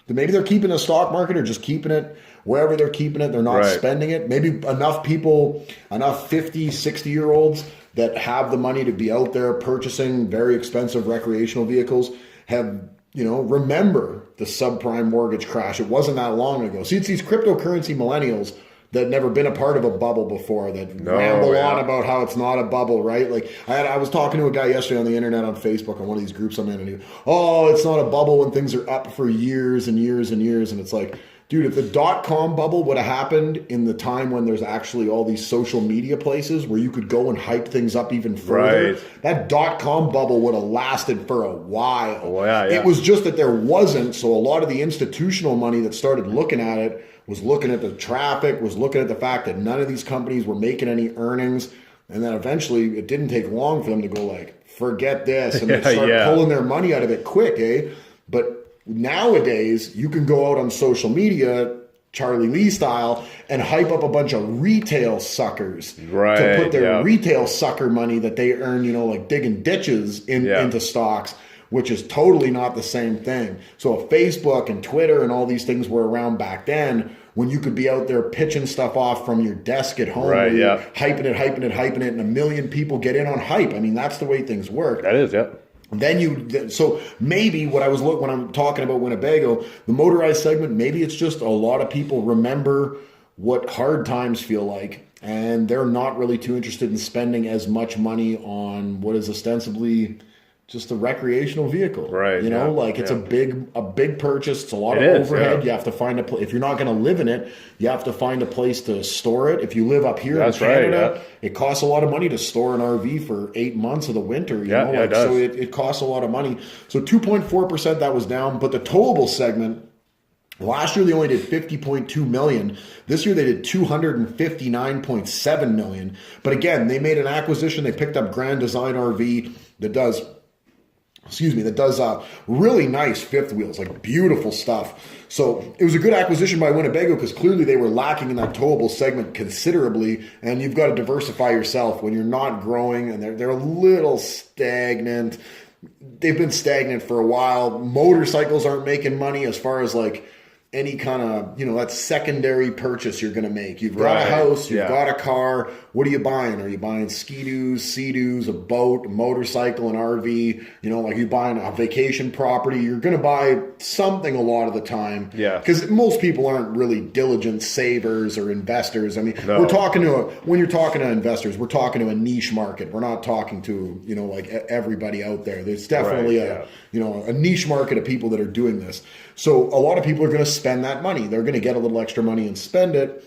Maybe they're keeping the stock market or just keeping it wherever they're keeping it. They're not spending it. Maybe enough people, enough 50, 60-year-olds that have the money to be out there purchasing very expensive recreational vehicles have, remember the subprime mortgage crash. It wasn't that long ago. See, it's these cryptocurrency millennials that never been a part of a bubble before that ramble on about how it's not a bubble, right? Like I was talking to a guy yesterday on the internet on Facebook on one of these groups I'm in, and it's not a bubble when things are up for years and years and years. And it's like, dude, if the .com bubble would have happened in the time when there's actually all these social media places where you could go and hype things up even further, that .com bubble would have lasted for a while. It was just that there wasn't, so a lot of the institutional money that started looking at it was looking at the traffic, was looking at the fact that none of these companies were making any earnings. And then eventually it didn't take long for them to go like, forget this. And they start pulling their money out of it quick, eh? But nowadays you can go out on social media, Charlie Lee style, and hype up a bunch of retail suckers to put their retail sucker money that they earn, like digging ditches into stocks, which is totally not the same thing. So if Facebook and Twitter and all these things were around back then, when you could be out there pitching stuff off from your desk at home, hyping it, and a million people get in on hype. I mean, that's the way things work. That is, So maybe when I'm talking about Winnebago, the motorized segment, maybe it's just a lot of people remember what hard times feel like, and they're not really too interested in spending as much money on what is ostensibly just a recreational vehicle, right? It's a big purchase. It's a lot of overhead. Yeah. You have to find if you're not going to live in it, you have to find a place to store it. If you live up here in Canada, it costs a lot of money to store an RV for 8 months of the winter. It does. So it costs a lot of money. So 2.4% that was down, but the towable segment. Last year they only did 50.2 million. This year they did 259.7 million. But again, they made an acquisition. They picked up Grand Design RV that does really nice fifth wheels, like beautiful stuff. So it was a good acquisition by Winnebago because clearly they were lacking in that towable segment considerably, and you've got to diversify yourself when you're not growing, and they're a little stagnant. They've been stagnant for a while. Motorcycles aren't making money as far as like any kind of, that secondary purchase you're going to make. You've got a house, you've got a car. What are you buying? Are you buying ski-doos, sea-doos, a boat, a motorcycle, an RV? Like you're buying a vacation property. You're going to buy something a lot of the time. Yeah. Because most people aren't really diligent savers or investors. I mean, when you're talking to investors, we're talking to a niche market. We're not talking to, like everybody out there. There's definitely a niche market of people that are doing this. So a lot of people are going to spend that money. They're going to get a little extra money and spend it.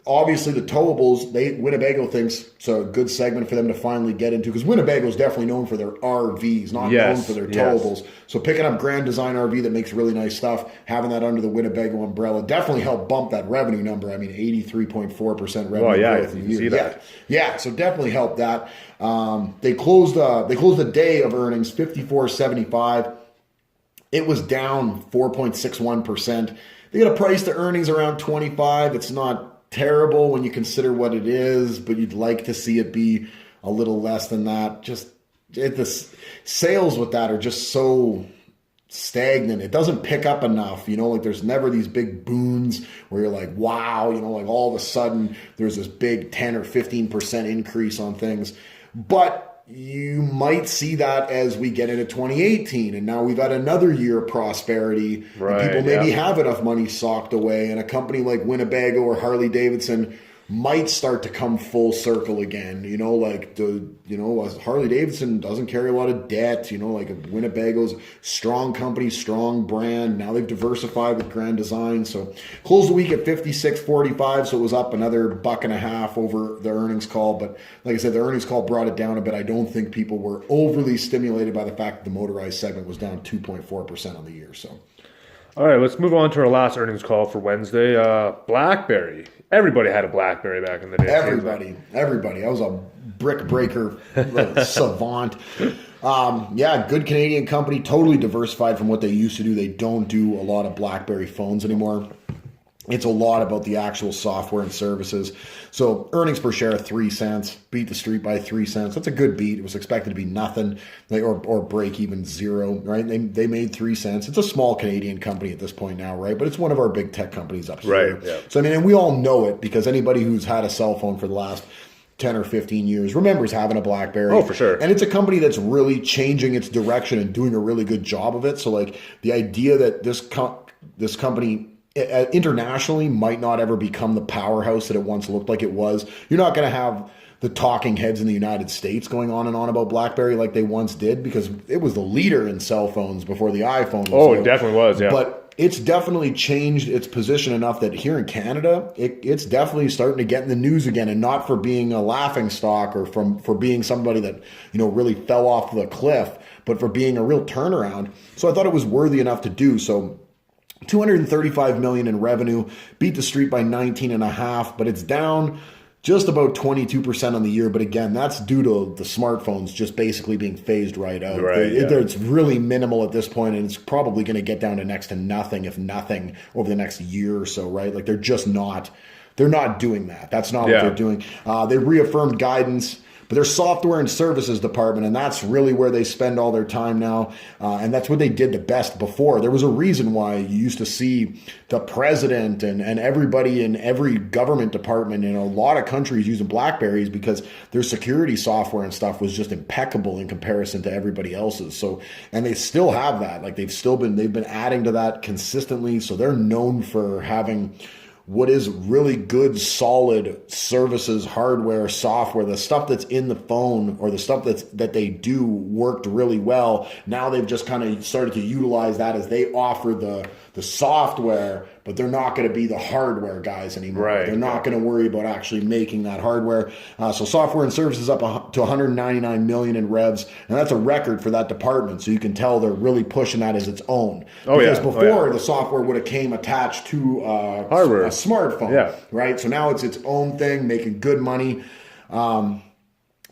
Obviously, the towables, Winnebago thinks it's a good segment for them to finally get into because Winnebago is definitely known for their RVs, not known for their towables. So picking up Grand Design RV that makes really nice stuff, having that under the Winnebago umbrella definitely helped bump that revenue number. I mean, 83.4% revenue growth in the year. See that. Yeah, so definitely helped that. They closed a day of earnings, 54.75. It was down 4.61%. They got a price to earnings around 25. It's not terrible when you consider what it is, but you'd like to see it be a little less than that. The sales with that are just so stagnant. It doesn't pick up enough. Like there's never these big boons where you're like, wow, like all of a sudden there's this big 10 or 15% increase on things. But you might see that as we get into 2018, and now we've had another year of prosperity. Right, and people maybe have enough money socked away, and a company like Winnebago or Harley Davidson might start to come full circle again. Harley Davidson doesn't carry a lot of debt. Like Winnebago's strong company, strong brand. Now they've diversified with Grand Design. So closed the week at 56.45. So it was up another $1.50 over the earnings call. But like I said, the earnings call brought it down a bit. I don't think people were overly stimulated by the fact that the motorized segment was down 2.4% on the year. So. All right, let's move on to our last earnings call for Wednesday. BlackBerry. Everybody had a BlackBerry back in the day. Everybody. I was a brick breaker savant. Good Canadian company, totally diversified from what they used to do. They don't do a lot of BlackBerry phones anymore. It's a lot about the actual software and services. So earnings per share of 3 cents, beat the street by 3 cents. That's a good beat. It was expected to be nothing or break even zero, right? They made 3 cents. It's a small Canadian company at this point now, right? But it's one of our big tech companies up here. Right, yeah. So, and we all know it because anybody who's had a cell phone for the last 10 or 15 years remembers having a BlackBerry. Oh, for sure. And it's a company that's really changing its direction and doing a really good job of it. So like the idea that this company internationally might not ever become the powerhouse that it once looked like it was. You're not going to have the talking heads in the United States going on and on about BlackBerry like they once did because it was the leader in cell phones before the iPhone. It definitely was, yeah. But it's definitely changed its position enough that here in Canada, it's definitely starting to get in the news again, and not for being a laughing stock or for being somebody that really fell off the cliff, but for being a real turnaround. So I thought it was worthy enough to do so. $235 million in revenue, beat the street by 19.5, but it's down just about 22% on the year. But again, that's due to the smartphones just basically being phased right out. It's really minimal at this point, and it's probably going to get down to next to nothing, if nothing, over the next year or so, right? Like they're not doing that. That's not what they're doing. They reaffirmed guidance. But their software and services department, and that's really where they spend all their time now. And that's what they did the best before. There was a reason why you used to see the president and everybody in every government department in a lot of countries using BlackBerries because their security software and stuff was just impeccable in comparison to everybody else's. So, and they still have that. Like they've been adding to that consistently. So they're known for having what is really good, solid services, hardware, software, the stuff that's in the phone or the stuff that they do worked really well. Now they've just kind of started to utilize that as they offer the software, but they're not going to be the hardware guys anymore. Right. They're not going to worry about actually making that hardware. So software and services up to $199 million in revs, and that's a record for that department. So you can tell they're really pushing that as its own. Because before the software would have came attached to hardware, a smartphone, right? So now it's its own thing, making good money.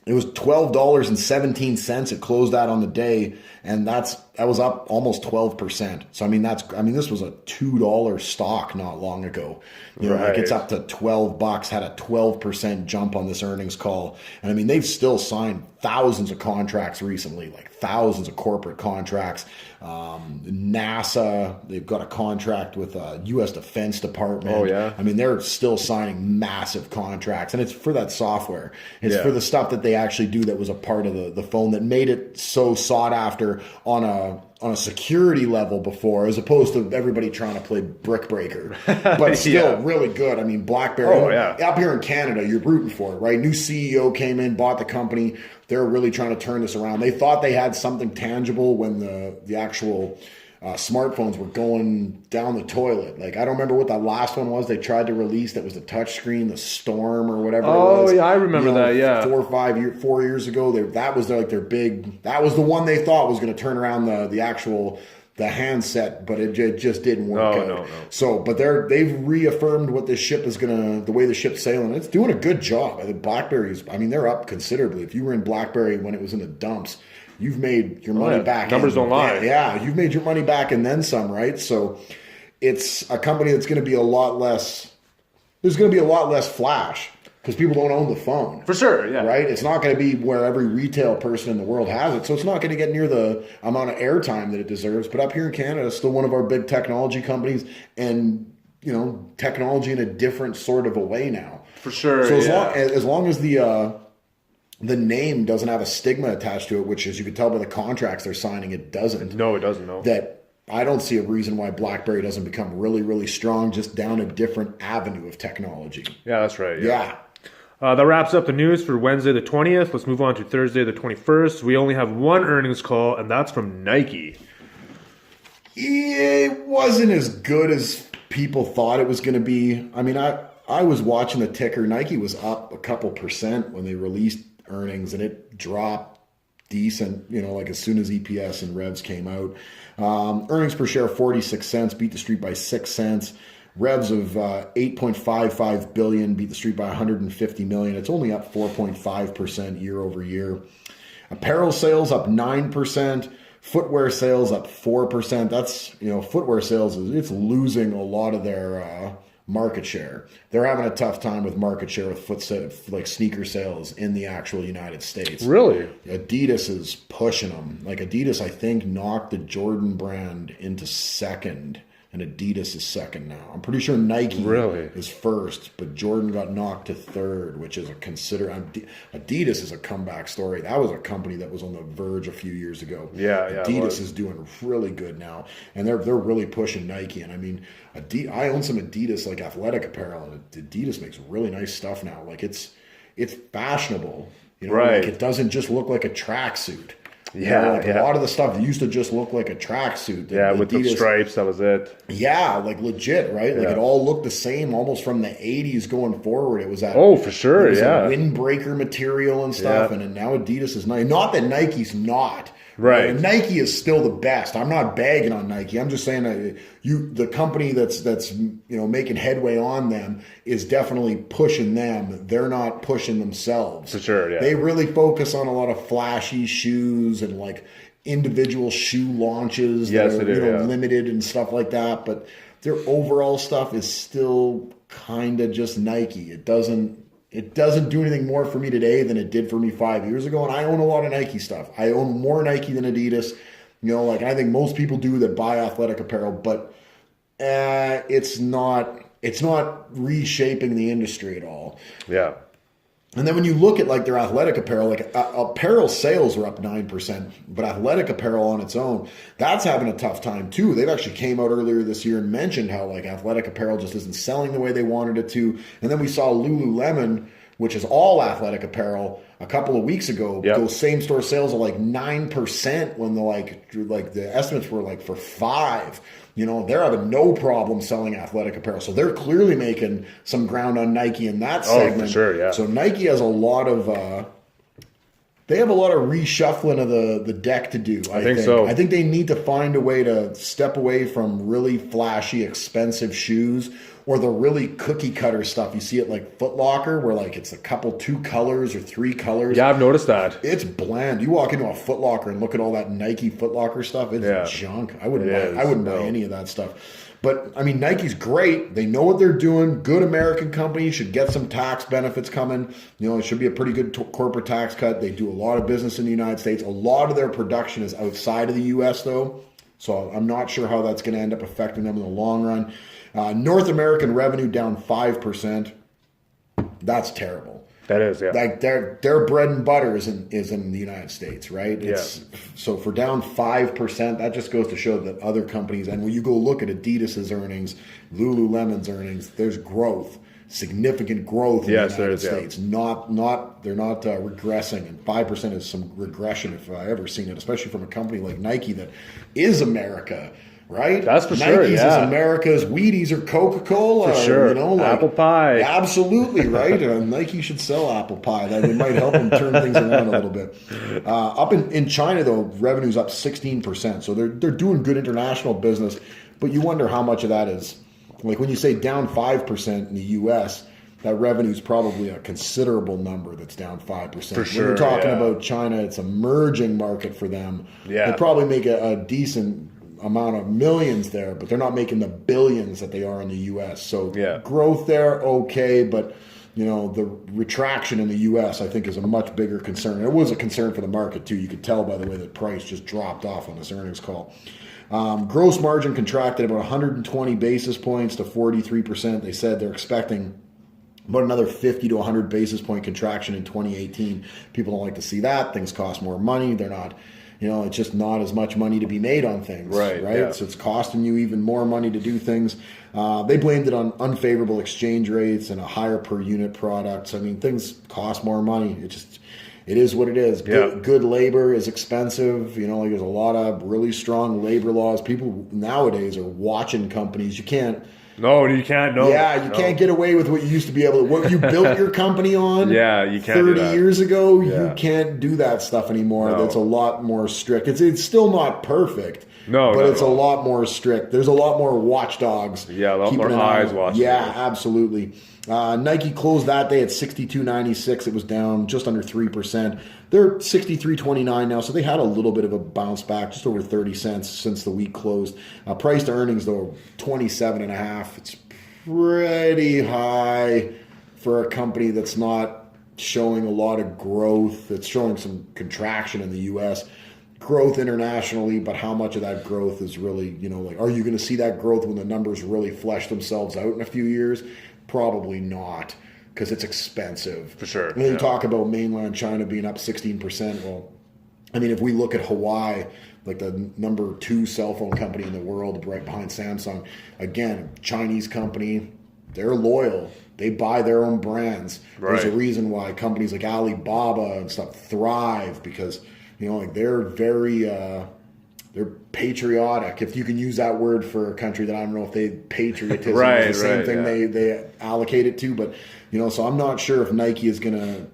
It was $12.17. It closed out on the day, and that was up almost 12%. So this was a $2 stock not long ago. Like it's up to $12, had a 12% jump on this earnings call. And they've still signed thousands of contracts recently, like thousands of corporate contracts. NASA, they've got a contract with U.S. Defense Department. Oh, yeah. They're still signing massive contracts, and it's for that software. It's for the stuff that they actually do that was a part of the phone that made it so sought after on a security level before, as opposed to everybody trying to play brick breaker, but still really good. BlackBerry, up here in Canada, you're rooting for it, right? New CEO came in, bought the company. They're really trying to turn this around. They thought they had something tangible when the actual smartphones were going down the toilet. Like, I don't remember what that last one was they tried to release that was the touchscreen, the Storm or whatever it was. Oh, yeah, I remember that, yeah. 4 years ago, that was their big, that was the one they thought was going to turn around the handset, but it just didn't work out. No. So, but they've reaffirmed what this ship is the way the ship's sailing. It's doing a good job. I think BlackBerry's, they're up considerably. If you were in BlackBerry when it was in the dumps, you've made your money back. Numbers don't lie. Yeah, you've made your money back and then some, right? So it's a company that's going to be a lot less, there's going to be a lot less flash because people don't own the phone. For sure, yeah. Right? It's not going to be where every retail person in the world has it. So it's not going to get near the amount of airtime that it deserves. But up here in Canada, it's still one of our big technology companies and, technology in a different sort of a way now. For sure, so as long as the the name doesn't have a stigma attached to it, which, as you can tell by the contracts they're signing, it doesn't. No, it doesn't. No. That I don't see a reason why BlackBerry doesn't become really, really strong just down a different avenue of technology. Yeah, that's right. Yeah. That wraps up the news for Wednesday the 20th. Let's move on to Thursday the 21st. We only have one earnings call, and that's from Nike. It wasn't as good as people thought it was going to be. I mean, I was watching the ticker. Nike was up a couple percent when they released earnings, and it dropped decent, like as soon as EPS and revs came out. Earnings per share 46 cents, beat the street by 6 cents. Revs of 8.55 billion, beat the street by 150 million. It's only up 4.5% year over year. Apparel sales up 9%. Footwear sales up 4%. That's, footwear sales, it's losing a lot of their market share. They're having a tough time with market share with sneaker sales in the actual United States. Really? Adidas is pushing them. Like Adidas, I think, knocked the Jordan brand into second, and Adidas is second now. I'm pretty sure Nike is first, but Jordan got knocked to third, which is Adidas is a comeback story. That was a company that was on the verge a few years ago. Yeah, Adidas is doing really good now, and they're really pushing Nike. And I mean, I own some Adidas athletic apparel, and Adidas makes really nice stuff now. Like it's fashionable, right? Like it doesn't just look like a tracksuit. Yeah, a lot of the stuff used to just look like a tracksuit. Yeah, with the stripes, that was it. Yeah, legit, right? It all looked the same almost from the 80s going forward. It was that. Oh, for sure, it was a windbreaker material and stuff, and now Adidas is nice. Not that Nike's not. Right. Nike is still the best. I'm not bagging on Nike. I'm just saying that the company that's making headway on them is definitely pushing them. They're not pushing themselves. For sure, yeah. They really focus on a lot of flashy shoes and individual shoe launches that are limited and stuff like that. But their overall stuff is still kind of just Nike. It doesn't do anything more for me today than it did for me 5 years ago. And I own a lot of Nike stuff. I own more Nike than Adidas. I think most people do that buy athletic apparel, but it's not reshaping the industry at all. Yeah. And then when you look at their athletic apparel, apparel sales are up 9%, but athletic apparel on its own, that's having a tough time too. They've actually came out earlier this year and mentioned how athletic apparel just isn't selling the way they wanted it to. And then we saw Lululemon, which is all athletic apparel, a couple of weeks ago. Yep. Those same store sales are 9% when the estimates were for 5%. They're having no problem selling athletic apparel. So they're clearly making some ground on Nike in that segment. Oh, for sure, yeah. So Nike has a lot of they have a lot of reshuffling of the deck to do. I think so. I think they need to find a way to step away from really flashy, expensive shoes or the really cookie cutter stuff. You see it Foot Locker, where it's two colors or 3 colors. Yeah, I've noticed that. It's bland. You walk into a Foot Locker and look at all that Nike Foot Locker stuff. It's junk. I wouldn't buy any of that stuff. But I mean, Nike's great. They know what they're doing. Good American company, should get some tax benefits coming. It should be a pretty good corporate tax cut. They do a lot of business in the United States. A lot of their production is outside of the U.S. though. So I'm not sure how that's going to end up affecting them in the long run. North American revenue down 5%. That's terrible. That is, yeah. Their bread and butter is in the United States, right? So for down 5%, that just goes to show that other companies, and when you go look at Adidas's earnings, Lululemon's earnings, there's growth, significant growth in the United States. They're not regressing, and 5% is some regression if I ever seen it, especially from a company like Nike that is America. Right? That's for sure. Nike's is America's, Wheaties or Coca-Cola. For sure. Apple pie. Absolutely, right? Nike should sell apple pie. That might help them turn things around a little bit. Up in China, though, revenue's up 16%. So they're doing good international business. But you wonder how much of that is, when you say down 5% in the U.S., that revenue is probably a considerable number that's down 5%. For sure, when you're talking about China, it's an emerging market for them. Yeah. They probably make a decent amount of millions there, but they're not making the billions that they are in the U.S. So growth there, okay, but the retraction in the U.S. I think is a much bigger concern. It was a concern for the market too. You could tell by the way that price just dropped off on this earnings call. Gross margin contracted about 120 basis points to 43%. They said they're expecting about another 50 to 100 basis point contraction in 2018. People don't like to see that. Things cost more money. They're not, it's just not as much money to be made on things. Right. Yeah. So it's costing you even more money to do things. They blamed it on unfavorable exchange rates and a higher per unit product. I mean, things cost more money. It is what it is. Good labor is expensive. There's a lot of really strong labor laws. People nowadays are watching companies. You can't. No, you can't. No. Yeah, you can't get away with what you used to be able to. What you built your company on. Yeah, you can't. 30 years ago, you can't do that stuff anymore. No. That's a lot more strict. It's still not perfect. No, but it's a lot more strict. There's a lot more watchdogs. Yeah, a lot more eyes watching. Yeah, absolutely. Nike closed that day at $62.96. It was down just under 3%. They're $63.29 now, so they had a little bit of a bounce back, just over 30 cents since the week closed. Price to earnings, though, 27.5. It's pretty high for a company that's not showing a lot of growth. It's showing some contraction in the U.S., growth internationally, but how much of that growth is really, are you going to see that growth when the numbers really flesh themselves out in a few years? Probably not, because it's expensive. For sure. And then you talk about mainland China being up 16%. Well, I mean, if we look at Hawaii, like the number 2 cell phone company in the world, right behind Samsung, again, Chinese company, they're loyal. They buy their own brands. Right. There's a reason why companies like Alibaba and stuff thrive, because they're very they're patriotic, if you can use that word for a country that I don't know if patriotism is the same thing they allocate it to, but so I'm not sure if Nike is gonna,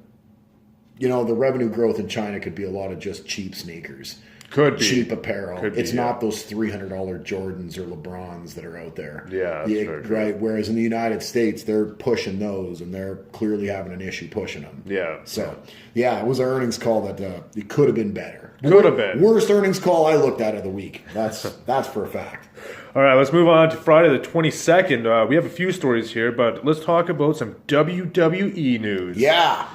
the revenue growth in China could be a lot of just cheap sneakers. Could be. Cheap apparel. It's yeah. not those $300 Jordans or LeBrons that are out there. Yeah, that's right. Whereas in the United States, they're pushing those, and they're clearly having an issue pushing them. Yeah. So, it was an earnings call that it could have been better. Could have been. Worst earnings call I looked at of the week. That's for a fact. All right, let's move on to Friday the 22nd. We have a few stories here, but let's talk about some WWE news. Yeah,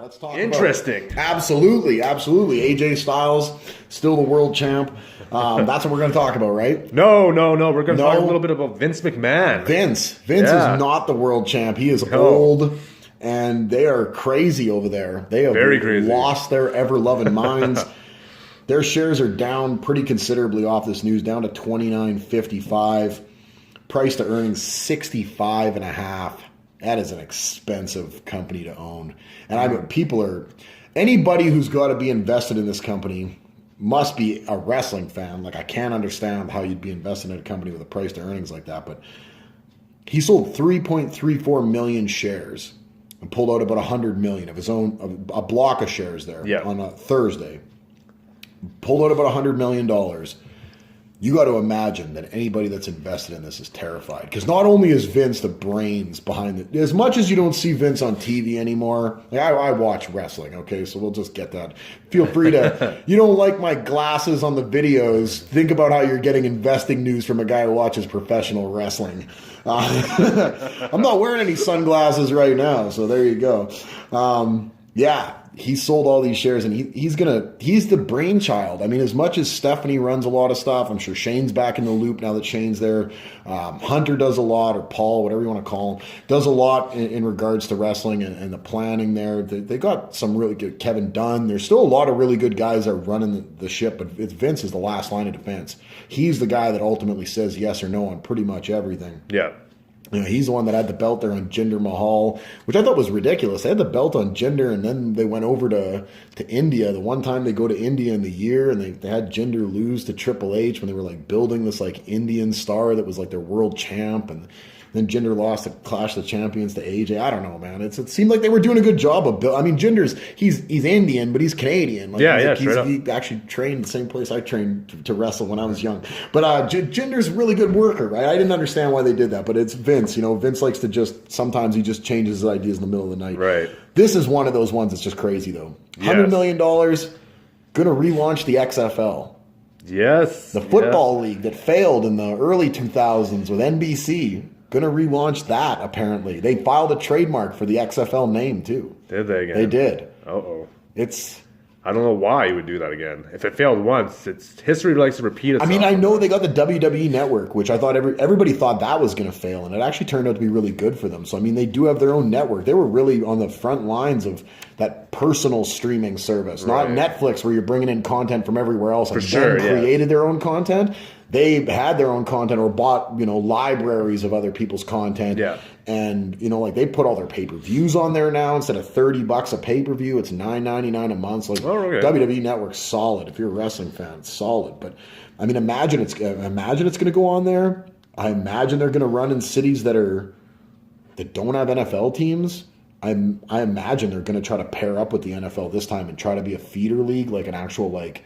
let's talk Interesting. Absolutely. AJ Styles, still the world champ. That's what we're going to talk about, right? No. We're going to talk a little bit about Vince McMahon. Vince is not the world champ. He is old, and they are crazy over there. They have very crazy. Lost their ever-loving minds. Their shares are down pretty considerably off this news, down to $29.55. Price to earnings 65.5. That is an expensive company to own. And anybody who's got to be invested in this company must be a wrestling fan. Like, I can't understand how you'd be invested in a company with a price to earnings like that. But he sold 3.34 million shares and pulled out about 100 million of his own, a block of shares there on a Thursday. Pulled out about $100 million. You got to imagine that anybody that's invested in this is terrified. Because not only is Vince the brains behind it, as much as you don't see Vince on TV anymore, I watch wrestling, okay, so we'll just get that. Feel free to, you don't like my glasses on the videos, think about how you're getting investing news from a guy who watches professional wrestling. I'm not wearing any sunglasses right now, so there you go. He sold all these shares, and he's the brainchild. I mean, as much as Stephanie runs a lot of stuff, I'm sure Shane's back in the loop now that Shane's there. Hunter does a lot, or Paul, whatever you want to call him, does a lot in regards to wrestling and the planning there. They got some really good, Kevin Dunn. There's still a lot of really good guys that are running the ship, but Vince is the last line of defense. He's the guy that ultimately says yes or no on pretty much everything. Yeah. He's the one that had the belt there on Jinder Mahal, which I thought was ridiculous. They had the belt on Jinder, and then they went over to India. The one time they go to India in the year, and they had Jinder lose to Triple H when they were like building this like Indian star that was like their world champ, and then Jinder lost to Clash of the Champions to AJ. I don't know, man. It seemed like they were doing a good job of building. I mean, Jinder's he's Indian, but he's Canadian. Like, he actually trained the same place I trained to wrestle when I was young. But Jinder's a really good worker, right? I didn't understand why they did that, but it's Vince. Vince likes to sometimes he just changes his ideas in the middle of the night. Right. This is one of those ones that's just crazy, though. $100 million, going to relaunch the XFL. Yes. The football league that failed in the early 2000s with NBC. Going to relaunch that, apparently. They filed a trademark for the XFL name, too. Did they again? They did. Uh-oh. It's I don't know why you would do that again. If it failed once, it's history likes to repeat itself. I mean, I know they got the WWE network, which I thought everybody thought that was going to fail, and it actually turned out to be really good for them. So, I mean, they do have their own network. They were really on the front lines of that personal streaming service, not Netflix where you're bringing in content from everywhere else and then created their own content. They had their own content or bought, libraries of other people's content. Yeah. And, like they put all their pay-per-views on there now. Instead of $30 a pay-per-view, it's $9.99 a month. So WWE Network's solid. If you're a wrestling fan, it's solid. But I mean, imagine it's going to go on there. I imagine they're going to run in cities that don't have NFL teams. I imagine they're going to try to pair up with the NFL this time and try to be a feeder league, like an actual like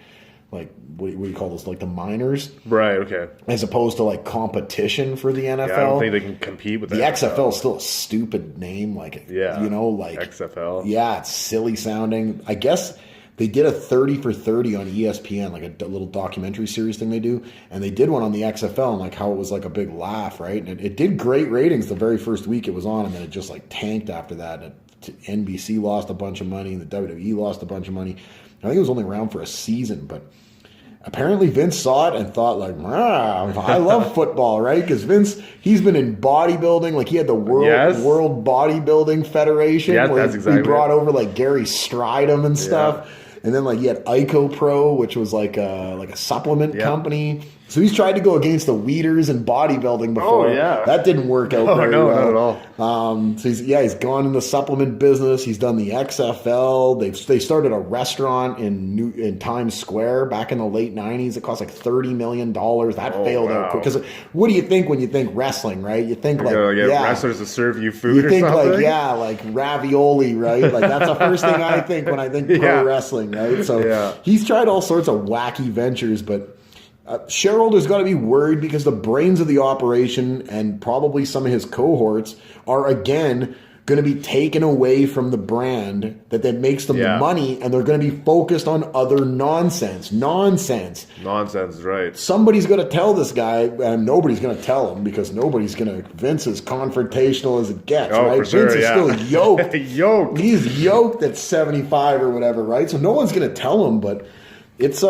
what do you call this? Like the minors, right? Okay, as opposed to like competition for the NFL. Yeah, I don't think they can compete with the XFL. Is still a stupid name, like like XFL. Yeah, it's silly sounding. I guess they did a 30 for 30 on ESPN, like a little documentary series thing they do, and they did one on the XFL and like how it was like a big laugh, right? And it did great ratings the very first week it was on, and then it just like tanked after that. And NBC lost a bunch of money, and the WWE lost a bunch of money. I think it was only around for a season, but apparently Vince saw it and thought like, I love football, right? Because Vince, he's been in bodybuilding. Like he had the World Bodybuilding Federation where he brought over like Gary Stridham and stuff. And then like he had IcoPro, which was like a supplement company. So he's tried to go against the leaders in bodybuilding before. That didn't work out very well. Not at all. So he's gone in the supplement business. He's done the XFL. They started a restaurant in Times Square back in the late 90s. It cost like $30 million. That failed out quick. Because what do you think when you think wrestling, right? You think like wrestlers to serve you food or something? You think like ravioli, right? Like that's the first thing I think when I think pro wrestling, right? So he's tried all sorts of wacky ventures, but shareholders got to be worried because the brains of the operation and probably some of his cohorts are again going to be taken away from the brand that makes them the money, and they're going to be focused on other nonsense. Nonsense is right. Somebody's going to tell this guy, and nobody's going to tell him because nobody's going to. Vince is confrontational as it gets, right? For sure, Vince is still yoked. Yoked. He's yoked at 75 or whatever, right? So no one's going to tell him, but it's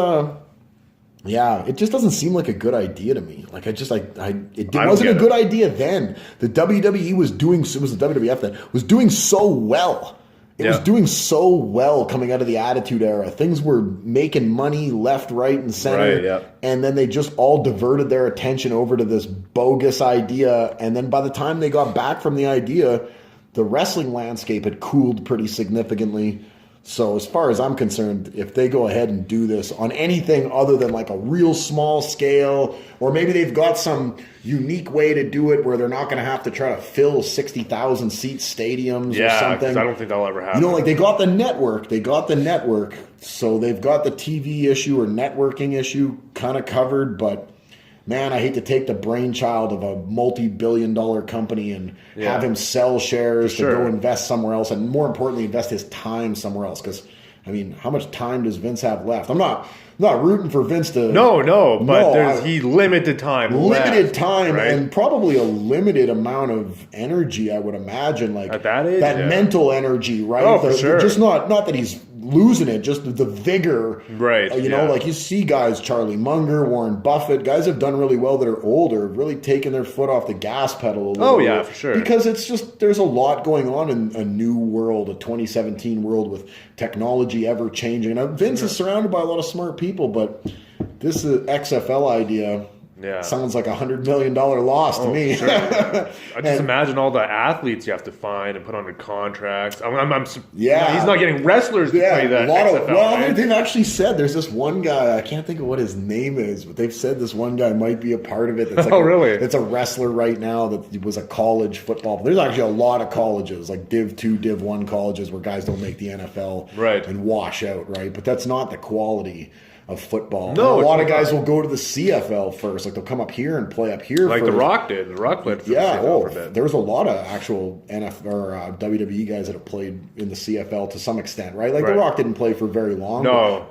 it just doesn't seem like a good idea to me. Like it wasn't a good idea then. The WWE was doing, it was the WWF then, was doing so well. It was doing so well coming out of the Attitude Era. Things were making money left, right, and center. And then they just all diverted their attention over to this bogus idea. And then by the time they got back from the idea, the wrestling landscape had cooled pretty significantly. So as far as I'm concerned, if they go ahead and do this on anything other than like a real small scale, or maybe they've got some unique way to do it where they're not going to have to try to fill 60,000 seat stadiums or something. I don't think that'll ever happen. Like they got the network. So they've got the TV issue or networking issue kind of covered, but man, I hate to take the brainchild of a multi-billion-dollar company and have him sell shares to go invest somewhere else, and more importantly, invest his time somewhere else. Because, I mean, how much time does Vince have left? I'm not rooting for Vince to... But he limited time and probably a limited amount of energy, I would imagine. Like at that age? That mental energy, right? For sure. Just not that he's losing it, just the vigor. Right. Like you see guys, Charlie Munger, Warren Buffett, guys have done really well that are older, really taking their foot off the gas pedal a little bit. For sure. Because it's just, there's a lot going on in a new world, a 2017 world with technology ever changing. Now, Vince is surrounded by a lot of smart people, but this XFL idea sounds like $100 million loss to me. Sure. I just imagine all the athletes you have to find and put under contracts. He's not getting wrestlers to play that XFL. They've actually said there's this one guy, I can't think of what his name is, but they've said this one guy might be a part of it. That's really? It's a wrestler right now that was a college football. There's actually a lot of colleges, like Div 2, Div 1 colleges where guys don't make the NFL and wash out, right? But that's not the quality of football. No, a lot of guys will go to the CFL first. Like they'll come up here and play up here. Like first. The Rock did. The Rock played for the CFL for a bit. There's a lot of actual NFL or WWE guys that have played in the CFL to some extent, right? Like The Rock didn't play for very long. No.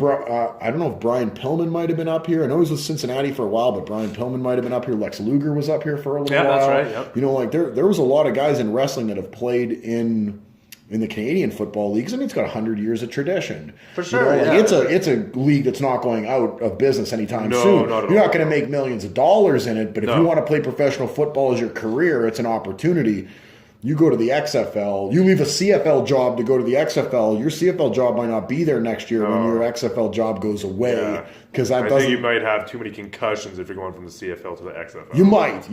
I don't know if Brian Pillman might have been up here. I know he was with Cincinnati for a while, but Brian Pillman might have been up here. Lex Luger was up here for a little while. Yeah, that's right. Yep. There was a lot of guys in wrestling that have played in in the Canadian Football Leagues, I mean, it's got 100 years of tradition. For sure, it's a league that's not going out of business anytime soon. You're not going to make millions of dollars in it, but if you want to play professional football as your career, it's an opportunity. You go to the XFL, you leave a CFL job to go to the XFL, your CFL job might not be there next year when your XFL job goes away. Because I think you might have too many concussions if you're going from the CFL to the XFL. You might.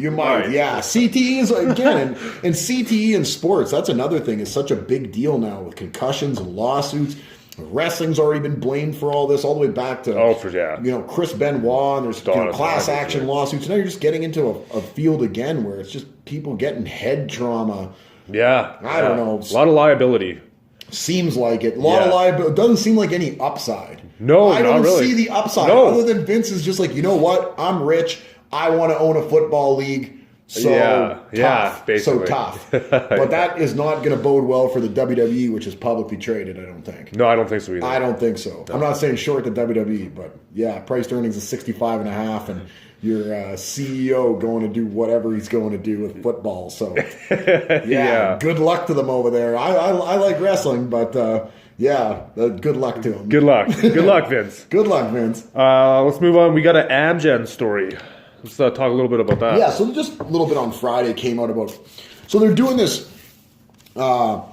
Yeah. CTE is, again, and CTE in sports, that's another thing. It's such a big deal now with concussions and lawsuits. Wrestling's already been blamed for all this, all the way back to Chris Benoit, and there's class action lawsuits. Now you're just getting into a field again where it's just people getting head trauma. Yeah. I don't know. A lot of liability. Seems like it. A lot of liability. It doesn't seem like any upside. No, I don't really. see the upside. No. Other than Vince is just like, you know what? I'm rich. I want to own a football league. So tough. Basically. So tough. But that is not going to bode well for the WWE, which is publicly traded, I don't think. No, I don't think so either. I don't think so. No. I'm not saying short the WWE, but price to earnings is 65.5, and your CEO going to do whatever he's going to do with football. So, good luck to them over there. I like wrestling, but good luck to him. Good luck. Good luck, Vince. Good luck, Vince. Let's move on. We got an Amgen story. Let's talk a little bit about that. Yeah, so just a little bit on Friday came out about... So they're doing this... the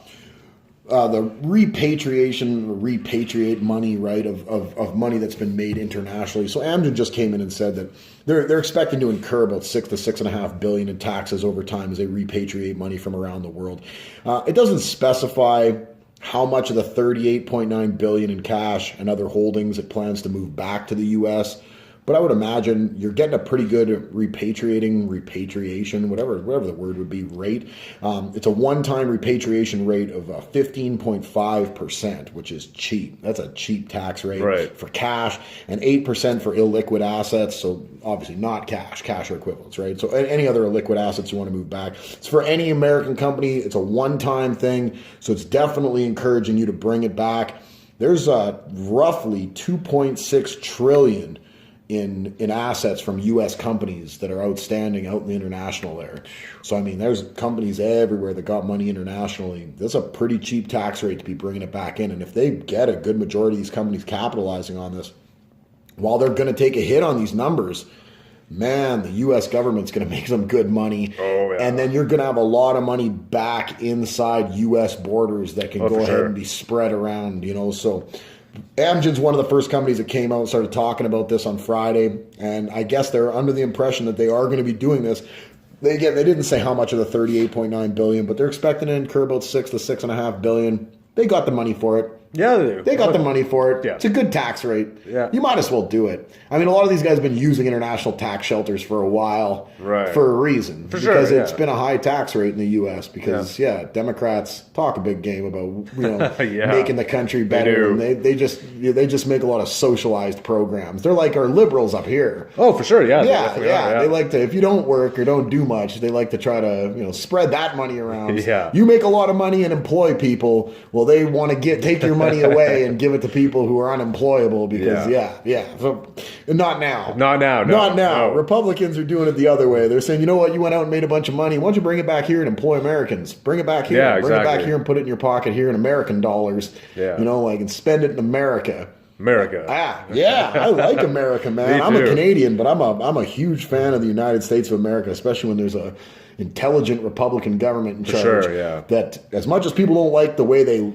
repatriate money, right, of money that's been made internationally. So Amgen just came in and said that they're expecting to incur about $6 to $6.5 billion in taxes over time as they repatriate money from around the world. It doesn't specify how much of the $38.9 billion in cash and other holdings it plans to move back to the U.S., but I would imagine you're getting a pretty good repatriation, whatever the word would be, rate. It's a one-time repatriation rate of 15.5%, which is cheap. That's a cheap tax rate for cash, and 8% for illiquid assets. So obviously not cash or equivalents, right? So any other illiquid assets you want to move back. It's for any American company. It's a one-time thing. So it's definitely encouraging you to bring it back. There's roughly $2.6 trillion in assets from U.S. companies that are outstanding out in the international there. So, I mean, there's companies everywhere that got money internationally. That's a pretty cheap tax rate to be bringing it back in. And if they get a good majority of these companies capitalizing on this, while they're going to take a hit on these numbers, man, the U.S. government's going to make some good money. Oh, yeah. And then you're going to have a lot of money back inside U.S. borders that can go ahead and be spread around, So Amgen's one of the first companies that came out and started talking about this on Friday, and I guess they're under the impression that they are going to be doing this. They didn't say how much of the $38.9 billion, but they're expecting to incur about $6 to $6.5 billion. They got the money for it. Yeah, they do. They got the money for it. Yeah. It's a good tax rate. Yeah. You might as well do it. I mean, a lot of these guys have been using international tax shelters for a while for a reason. Because it's been a high tax rate in the U.S. Because, Democrats talk a big game about making the country better. And they just make a lot of socialized programs. They're like our liberals up here. Oh, for sure, yeah. They like to, if you don't work or don't do much, they like to try to spread that money around. Yeah. You make a lot of money and employ people. Well, they want to take your money away and give it to people who are unemployable because So, not now. Not now. No. Republicans are doing it the other way. They're saying, you know what, you went out and made a bunch of money. Why don't you bring it back here and employ Americans? Bring it back here. Yeah, bring it back here and put it in your pocket here in American dollars. Yeah. And spend it in America. I like America, man. I'm a Canadian, but I'm a huge fan of the United States of America, especially when there's a intelligent Republican government in charge. Sure, yeah. That as much as people don't like the way they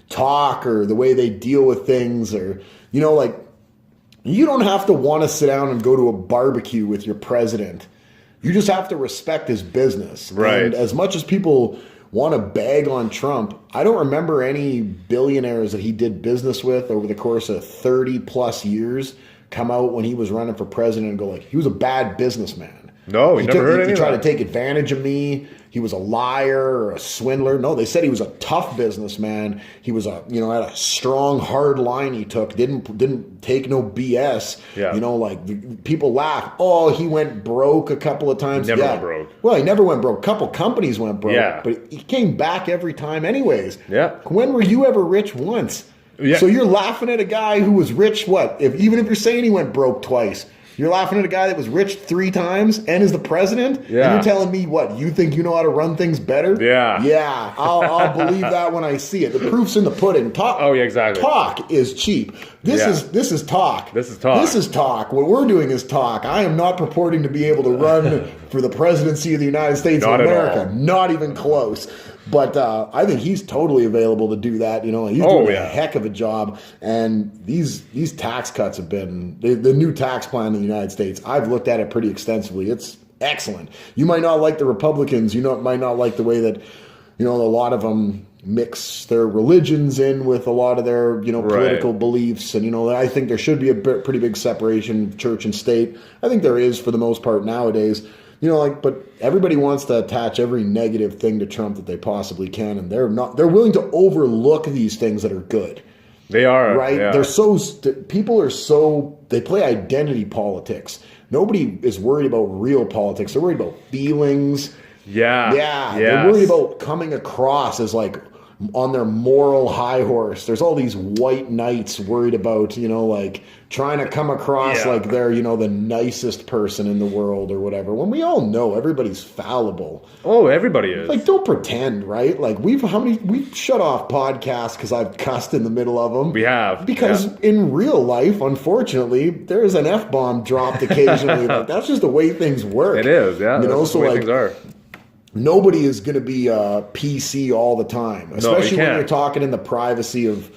talk or the way they deal with things, or you don't have to want to sit down and go to a barbecue with your president. You just have to respect his business. Right. And as much as people want to bag on Trump, I don't remember any billionaires that he did business with over the course of 30 plus years come out when he was running for president and go he was a bad businessman. No, he never heard any of that. He tried to take advantage of me. He was a liar or a swindler. No, they said he was a tough businessman. He was had a strong, hard line he took. Didn't take no BS. Yeah. People laugh. Oh, he went broke a couple of times. Never went broke. Well, he never went broke. A couple companies went broke. Yeah. But he came back every time anyways. Yeah. When were you ever rich once? Yeah. So you're laughing at a guy who was rich, even if you're saying he went broke twice. You're laughing at a guy that was rich 3 times and is the president? Yeah. And you're telling me what? You think you know how to run things better? Yeah. Yeah, I'll believe that when I see it. The proof's in the pudding. Oh, yeah, exactly. Talk is cheap. This is talk. This is talk. This is talk. What we're doing is talk. I am not purporting to be able to run for the presidency of the United States of America. Not even close. But I think he's totally available to do that. You know, he's doing a heck of a job. And these tax cuts have been the new tax plan in the United States. I've looked at it pretty extensively. It's excellent. You might not like the Republicans. You might not like the way that, you know, a lot of them mix their religions in with a lot of their, you know, political beliefs. And, you know, I think there should be a pretty big separation of church and state. I think there is for the most part nowadays. You know, like, but everybody wants to attach every negative thing to Trump that they possibly can, and they're willing to overlook these things that are good. They are, right? Yeah. They play identity politics. Nobody is worried about real politics. They're worried about feelings. Yeah. Yeah. They're worried about coming across as like on their moral high horse. There's all these white knights worried about, you know, like trying to come across like they're, you know, the nicest person in the world or whatever. When we all know everybody's fallible. Oh, everybody is. Like, don't pretend, right? Like we've shut off podcasts because I've cussed in the middle of them. We have. Because in real life, unfortunately, there's an F-bomb dropped occasionally. Like, that's just the way things work. It is, yeah. You know, that's so the way like things are. Nobody is going to be PC all the time, especially when you're talking in the privacy of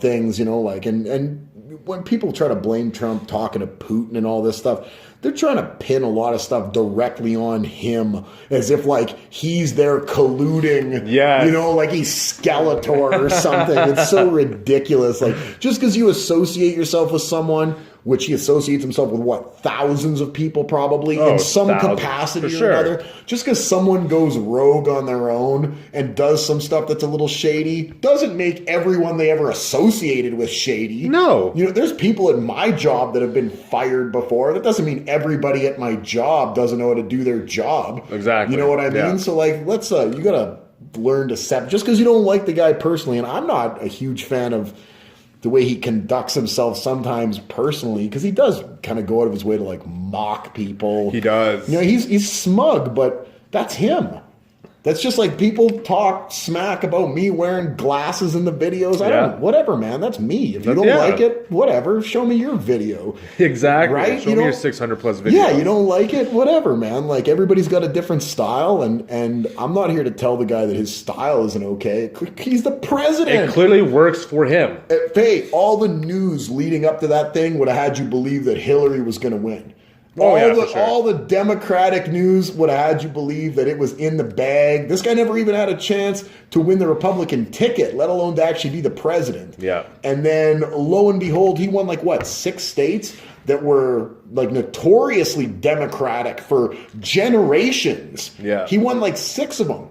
things, you know, like, and when people try to blame Trump talking to Putin and all this stuff, they're trying to pin a lot of stuff directly on him as if like he's there colluding, you know, like he's Skeletor or something. It's so ridiculous. Like, just because you associate yourself with someone, which he associates himself with, what, thousands of people probably in some capacity or another. Just because someone goes rogue on their own and does some stuff that's a little shady doesn't make everyone they ever associated with shady. No. You know, there's people at my job that have been fired before. That doesn't mean everybody at my job doesn't know how to do their job. Exactly. You know what I mean? Yeah. So, like, let's, you got to learn to separate. Just because you don't like the guy personally, and I'm not a huge fan of the way he conducts himself sometimes personally, because he does kind of go out of his way to like mock people. He does. You know, he's smug, but that's him. That's just like people talk smack about me wearing glasses in the videos. Whatever, man. That's me. If you don't like it, whatever. Show me your video. Exactly. Right? Show me your 600 plus videos. Yeah, you don't like it? Whatever, man. Like, everybody's got a different style, and I'm not here to tell the guy that his style isn't okay. He's the president. It clearly works for him. Hey, all the news leading up to that thing would have had you believe that Hillary was going to win. All the Democratic news would have had you believe that it was in the bag. This guy never even had a chance to win the Republican ticket, let alone to actually be the president. Yeah. And then, lo and behold, he won 6 states that were like notoriously Democratic for generations. Yeah. He won 6 of them.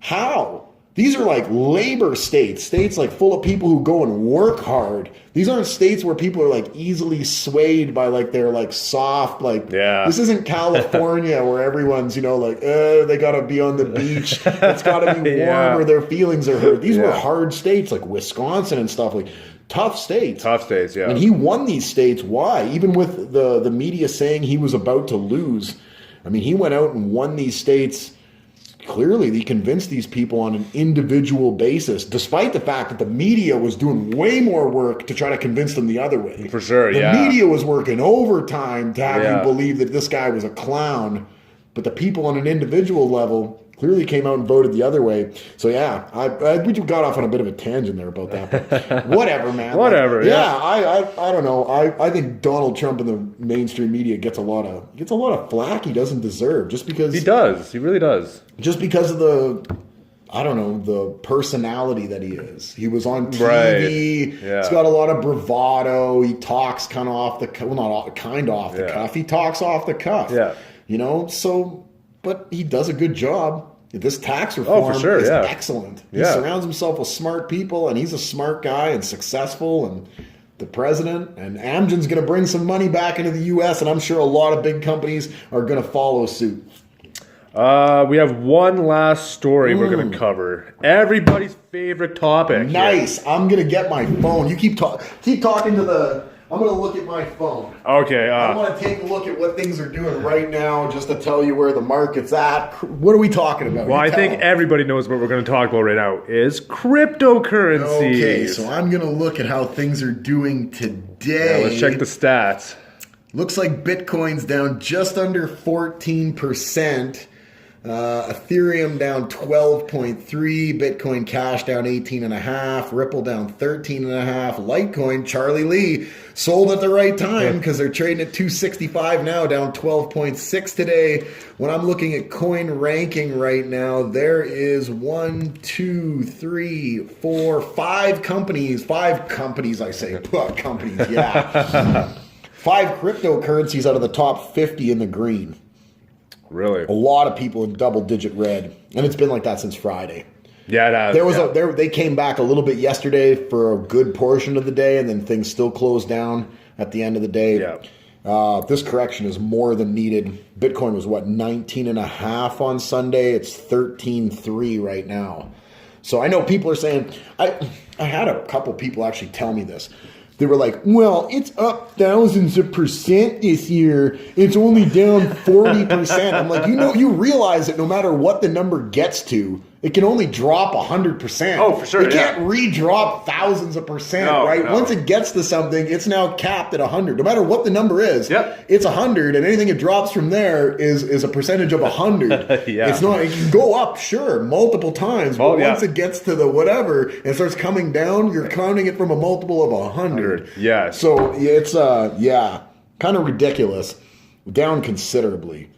How? These are like labor states like full of people who go and work hard. These aren't states where people are like easily swayed by like their like soft, this isn't California where everyone's, you know, like, they gotta be on the beach. It's gotta be warm or their feelings are hurt. These were hard states like Wisconsin and stuff, like tough states. Tough states, yeah. And he won these states. Why? Even with the media saying he was about to lose. I mean, he went out and won these states. Clearly, he convinced these people on an individual basis, despite the fact that the media was doing way more work to try to convince them the other way. For sure, the media was working overtime to have you believe that this guy was a clown, but the people on an individual level clearly came out and voted the other way. So, we got off on a bit of a tangent there about that. But whatever, man. Whatever, I don't know. I think Donald Trump in the mainstream media gets a lot of flack he doesn't deserve just because... He does. He really does. Just because of the personality that he is. He was on TV. Right. Yeah. He's got a lot of bravado. He talks kind of off the cuff. Well, not kind of off the cuff. He talks off the cuff. Yeah. You know, so... But he does a good job. This tax reform is excellent. He surrounds himself with smart people, and he's a smart guy and successful, and the president. And Amgen's going to bring some money back into the U.S., and I'm sure a lot of big companies are going to follow suit. We have one last story we're going to cover. Everybody's favorite topic. Nice. I'm going to get my phone. You keep talking to the I'm going to look at my phone. Okay. I want to take a look at what things are doing right now just to tell you where the market's at. What are we talking about? Well, I think everybody knows what we're going to talk about right now is cryptocurrency. Okay, so I'm going to look at how things are doing today. Yeah, let's check the stats. Looks like Bitcoin's down just under 14%. Ethereum down 12.3, Bitcoin Cash down 18.5, Ripple down 13.5, Litecoin, Charlie Lee sold at the right time because they're trading at 265 now, down 12.6 today. When I'm looking at coin ranking right now, there is 5 companies, yeah. 5 cryptocurrencies out of the top 50 in the green. Really? A lot of people in double-digit red, and it's been like that since Friday. Yeah, they came back a little bit yesterday for a good portion of the day, and then things still closed down at the end of the day. Yeah. This correction is more than needed. Bitcoin was 19.5 on Sunday. It's 13.3 right now. So I know people are saying, I had a couple people actually tell me this. They were like, well, it's up thousands of percent this year. It's only down 40%. I'm like, you realize that no matter what the number gets to, it can only drop 100%. Oh, for sure. It can't re-drop thousands of percent, right? No. Once it gets to something, it's now capped at 100. No matter what the number is, Yep. it's 100, and anything it drops from there is a percentage of 100. Yeah. It's not. It can go up, sure, multiple times, but once it gets to the whatever and starts coming down, you're counting it from a multiple of 100. Yeah. So it's kind of ridiculous, down considerably.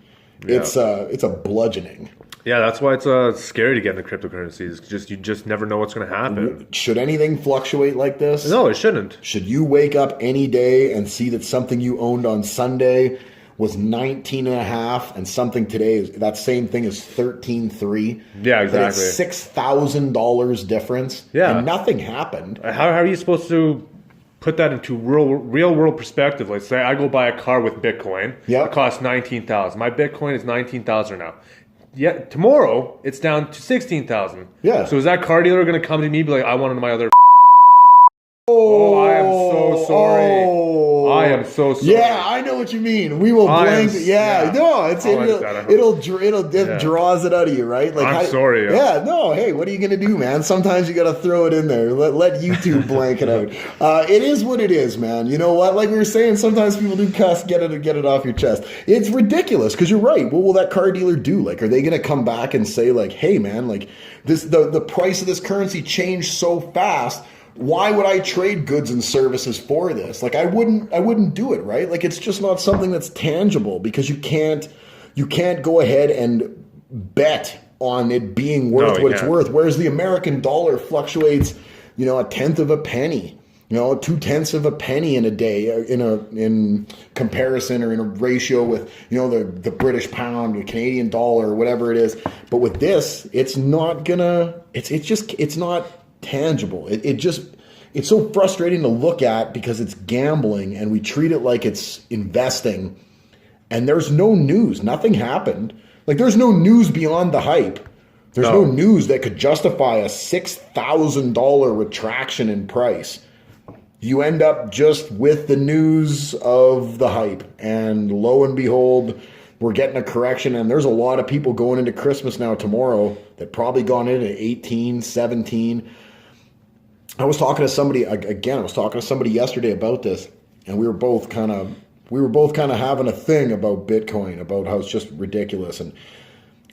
Yeah. It's a bludgeoning. Yeah, that's why it's scary to get into cryptocurrencies. You just never know what's going to happen. Should anything fluctuate like this? No, it shouldn't. Should you wake up any day and see that something you owned on Sunday was 19.5 and something today is that same thing is 13.3? Yeah, exactly. It's $6,000 difference. Yeah. And nothing happened. How are you supposed to put that into real world perspective? Let's say I go buy a car with Bitcoin. Yep. It costs $19,000. My Bitcoin is $19,000 now. Yeah, tomorrow it's down to $16,000. Yeah. So is that car dealer going to come to me and be like, I want my other? Oh, I am so sorry. I am so sorry. Yeah, I know what you mean. We will blank. No, it draws it out of you, right? Like I'm sorry. No. Hey, what are you gonna do, man? Sometimes you gotta throw it in there. Let YouTube blank it out. It is what it is, man. You know what? Like we were saying, sometimes people do cuss. Get it off your chest. It's ridiculous because you're right. What will that car dealer do? Like, are they gonna come back and say, like, hey, man, like this, the price of this currency changed so fast. Why would I trade goods and services for this? Like I wouldn't do it, right? Like it's just not something that's tangible because you can't go ahead and bet on it being worth what it's worth. Whereas the American dollar fluctuates, a tenth of a penny, 2/10 of a penny in a day in comparison or in a ratio with, the British pound, the Canadian dollar, or whatever it is. But with this, it's not tangible. It's so frustrating to look at because it's gambling and we treat it like it's investing and there's no news. Nothing happened. Like there's no news beyond the hype. There's no news that could justify a $6,000 retraction in price. You end up just with the news of the hype and lo and behold, we're getting a correction, and there's a lot of people going into Christmas now tomorrow that probably gone in at 18, 17. I was talking to somebody yesterday about this, and we were both kind of having a thing about Bitcoin, about how it's just ridiculous. And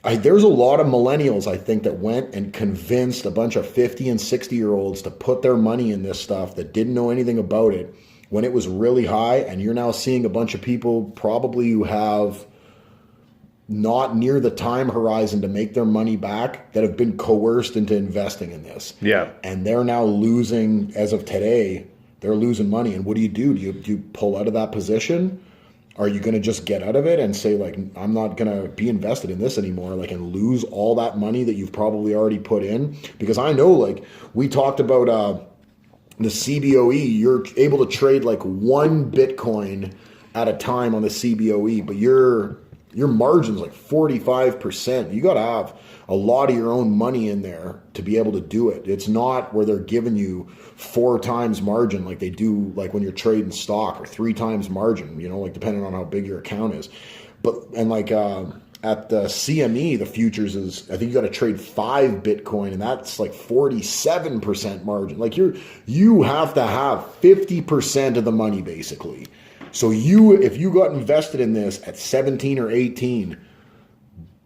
there's a lot of millennials, I think, that went and convinced a bunch of 50 and 60-year-olds to put their money in this stuff that didn't know anything about it when it was really high. And you're now seeing a bunch of people probably who have not near the time horizon to make their money back that have been coerced into investing in this. Yeah. And they're now losing, as of today, they're losing money. And what do? Do you pull out of that position? Are you going to just get out of it and say, like, I'm not going to be invested in this anymore, like, and lose all that money that you've probably already put in? Because I know, like, we talked about the CBOE, you're able to trade like 1 Bitcoin at a time on the CBOE, but you're your margin's like 45%. You got to have a lot of your own money in there to be able to do it. It's not where they're giving you 4 times margin like they do like when you're trading stock, or 3 times margin, like depending on how big your account is. And like at the CME, the futures is, I think you got to trade 5 Bitcoin, and that's like 47% margin. Like you have to have 50% of the money basically. So if you got invested in this at 17 or 18,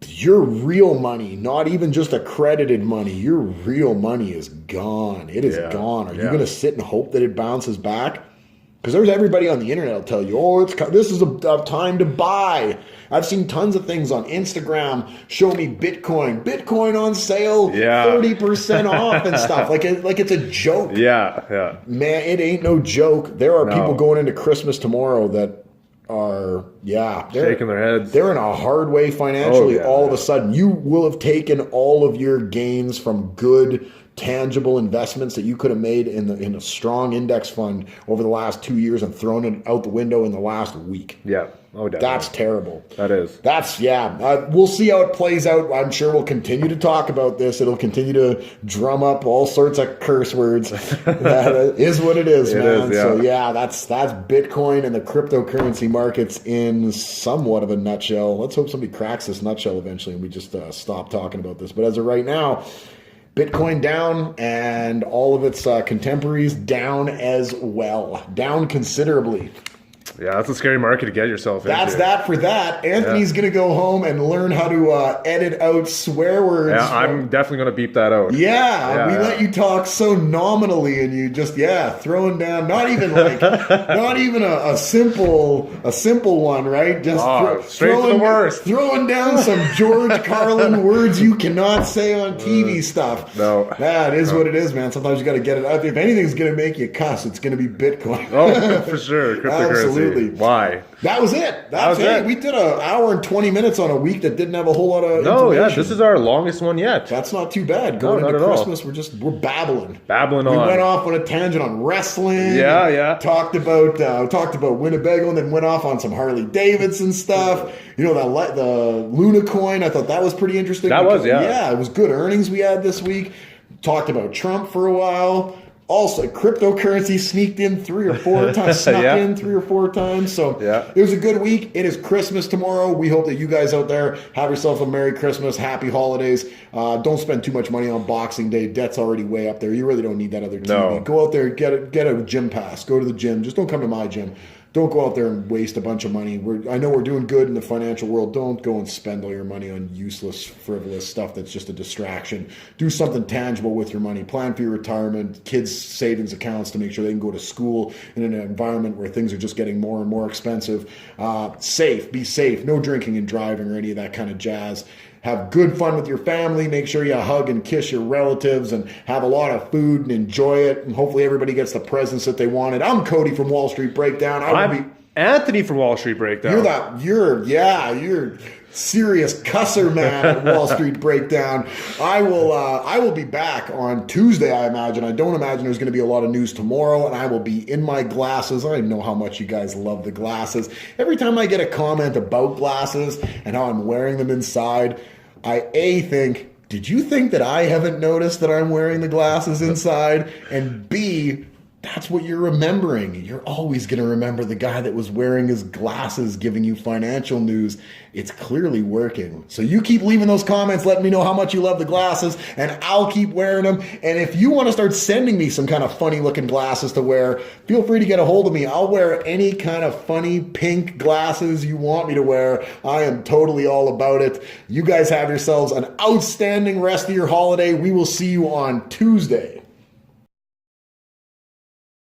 your real money, not even just accredited money, your real money is gone. It is gone. Are you going to sit and hope that it bounces back? Because there's everybody on the internet will tell you, this is a time to buy. I've seen tons of things on Instagram show me Bitcoin on sale, 30% off and stuff. Like it's a joke. Yeah. Man, it ain't no joke. There are people going into Christmas tomorrow that are shaking their heads. They're in a hard way financially. All of a sudden, you will have taken all of your gains from good, tangible investments that you could have made in a strong index fund over the last 2 years and thrown it out the window in the last week. Yeah. Oh, definitely. That's terrible. That is. We'll see how it plays out. I'm sure we'll continue to talk about this. It'll continue to drum up all sorts of curse words. That is what it is, man. So that's Bitcoin and the cryptocurrency markets in somewhat of a nutshell. Let's hope somebody cracks this nutshell eventually and we just stop talking about this. But as of right now, Bitcoin down, and all of its contemporaries down as well. Down considerably. Yeah, that's a scary market to get yourself into. That's that for that. Anthony's going to go home and learn how to edit out swear words. Yeah, I'm definitely going to beep that out. We let you talk so nominally, and you just throwing down not even a simple one, right? Just straight to the worst. Throwing down some George Carlin words you cannot say on TV stuff. No, that is what it is, man. Sometimes you got to get it out. If anything's going to make you cuss, it's going to be Bitcoin. Oh, for sure, cryptocurrency. Why? That was it. That's it. We did an hour and 20 minutes on a week that didn't have a whole lot of information. This is our longest one yet. That's not too bad. Going into Christmas, we're babbling. Babbling on. We went off on a tangent on wrestling. Yeah. Talked about Winnebago, and then went off on some Harley Davidson stuff. The Luna coin. I thought that was pretty interesting. Yeah, it was good earnings we had this week. Talked about Trump for a while. Also, cryptocurrency sneaked in 3 or 4 times, in 3 or 4 times. So it was a good week. It is Christmas tomorrow. We hope that you guys out there have yourself a Merry Christmas, Happy Holidays. Don't spend too much money on Boxing Day. Debt's already way up there. You really don't need that other TV. No. Go out there, get a gym pass. Go to the gym. Just don't come to my gym. Don't go out there and waste a bunch of money. I know we're doing good in the financial world. Don't go and spend all your money on useless, frivolous stuff that's just a distraction. Do something tangible with your money. Plan for your retirement, kids' savings accounts to make sure they can go to school in an environment where things are just getting more and more expensive. Be safe. No drinking and driving or any of that kind of jazz. Have good fun with your family. Make sure you hug and kiss your relatives and have a lot of food and enjoy it. And hopefully everybody gets the presents that they wanted. I'm Cody from Wall Street Breakdown. I'm Anthony from Wall Street Breakdown. You're serious cusser man at Wall Street Breakdown. I will be back on Tuesday, I imagine. I don't imagine there's going to be a lot of news tomorrow, and I will be in my glasses. I know how much you guys love the glasses. Every time I get a comment about glasses and how I'm wearing them inside, I think, did you think that I haven't noticed that I'm wearing the glasses inside? And B, that's what you're remembering. You're always going to remember the guy that was wearing his glasses giving you financial news. It's clearly working. So you keep leaving those comments, letting me know how much you love the glasses, and I'll keep wearing them. And if you want to start sending me some kind of funny looking glasses to wear, feel free to get a hold of me. I'll wear any kind of funny pink glasses you want me to wear. I am totally all about it. You guys have yourselves an outstanding rest of your holiday. We will see you on Tuesday.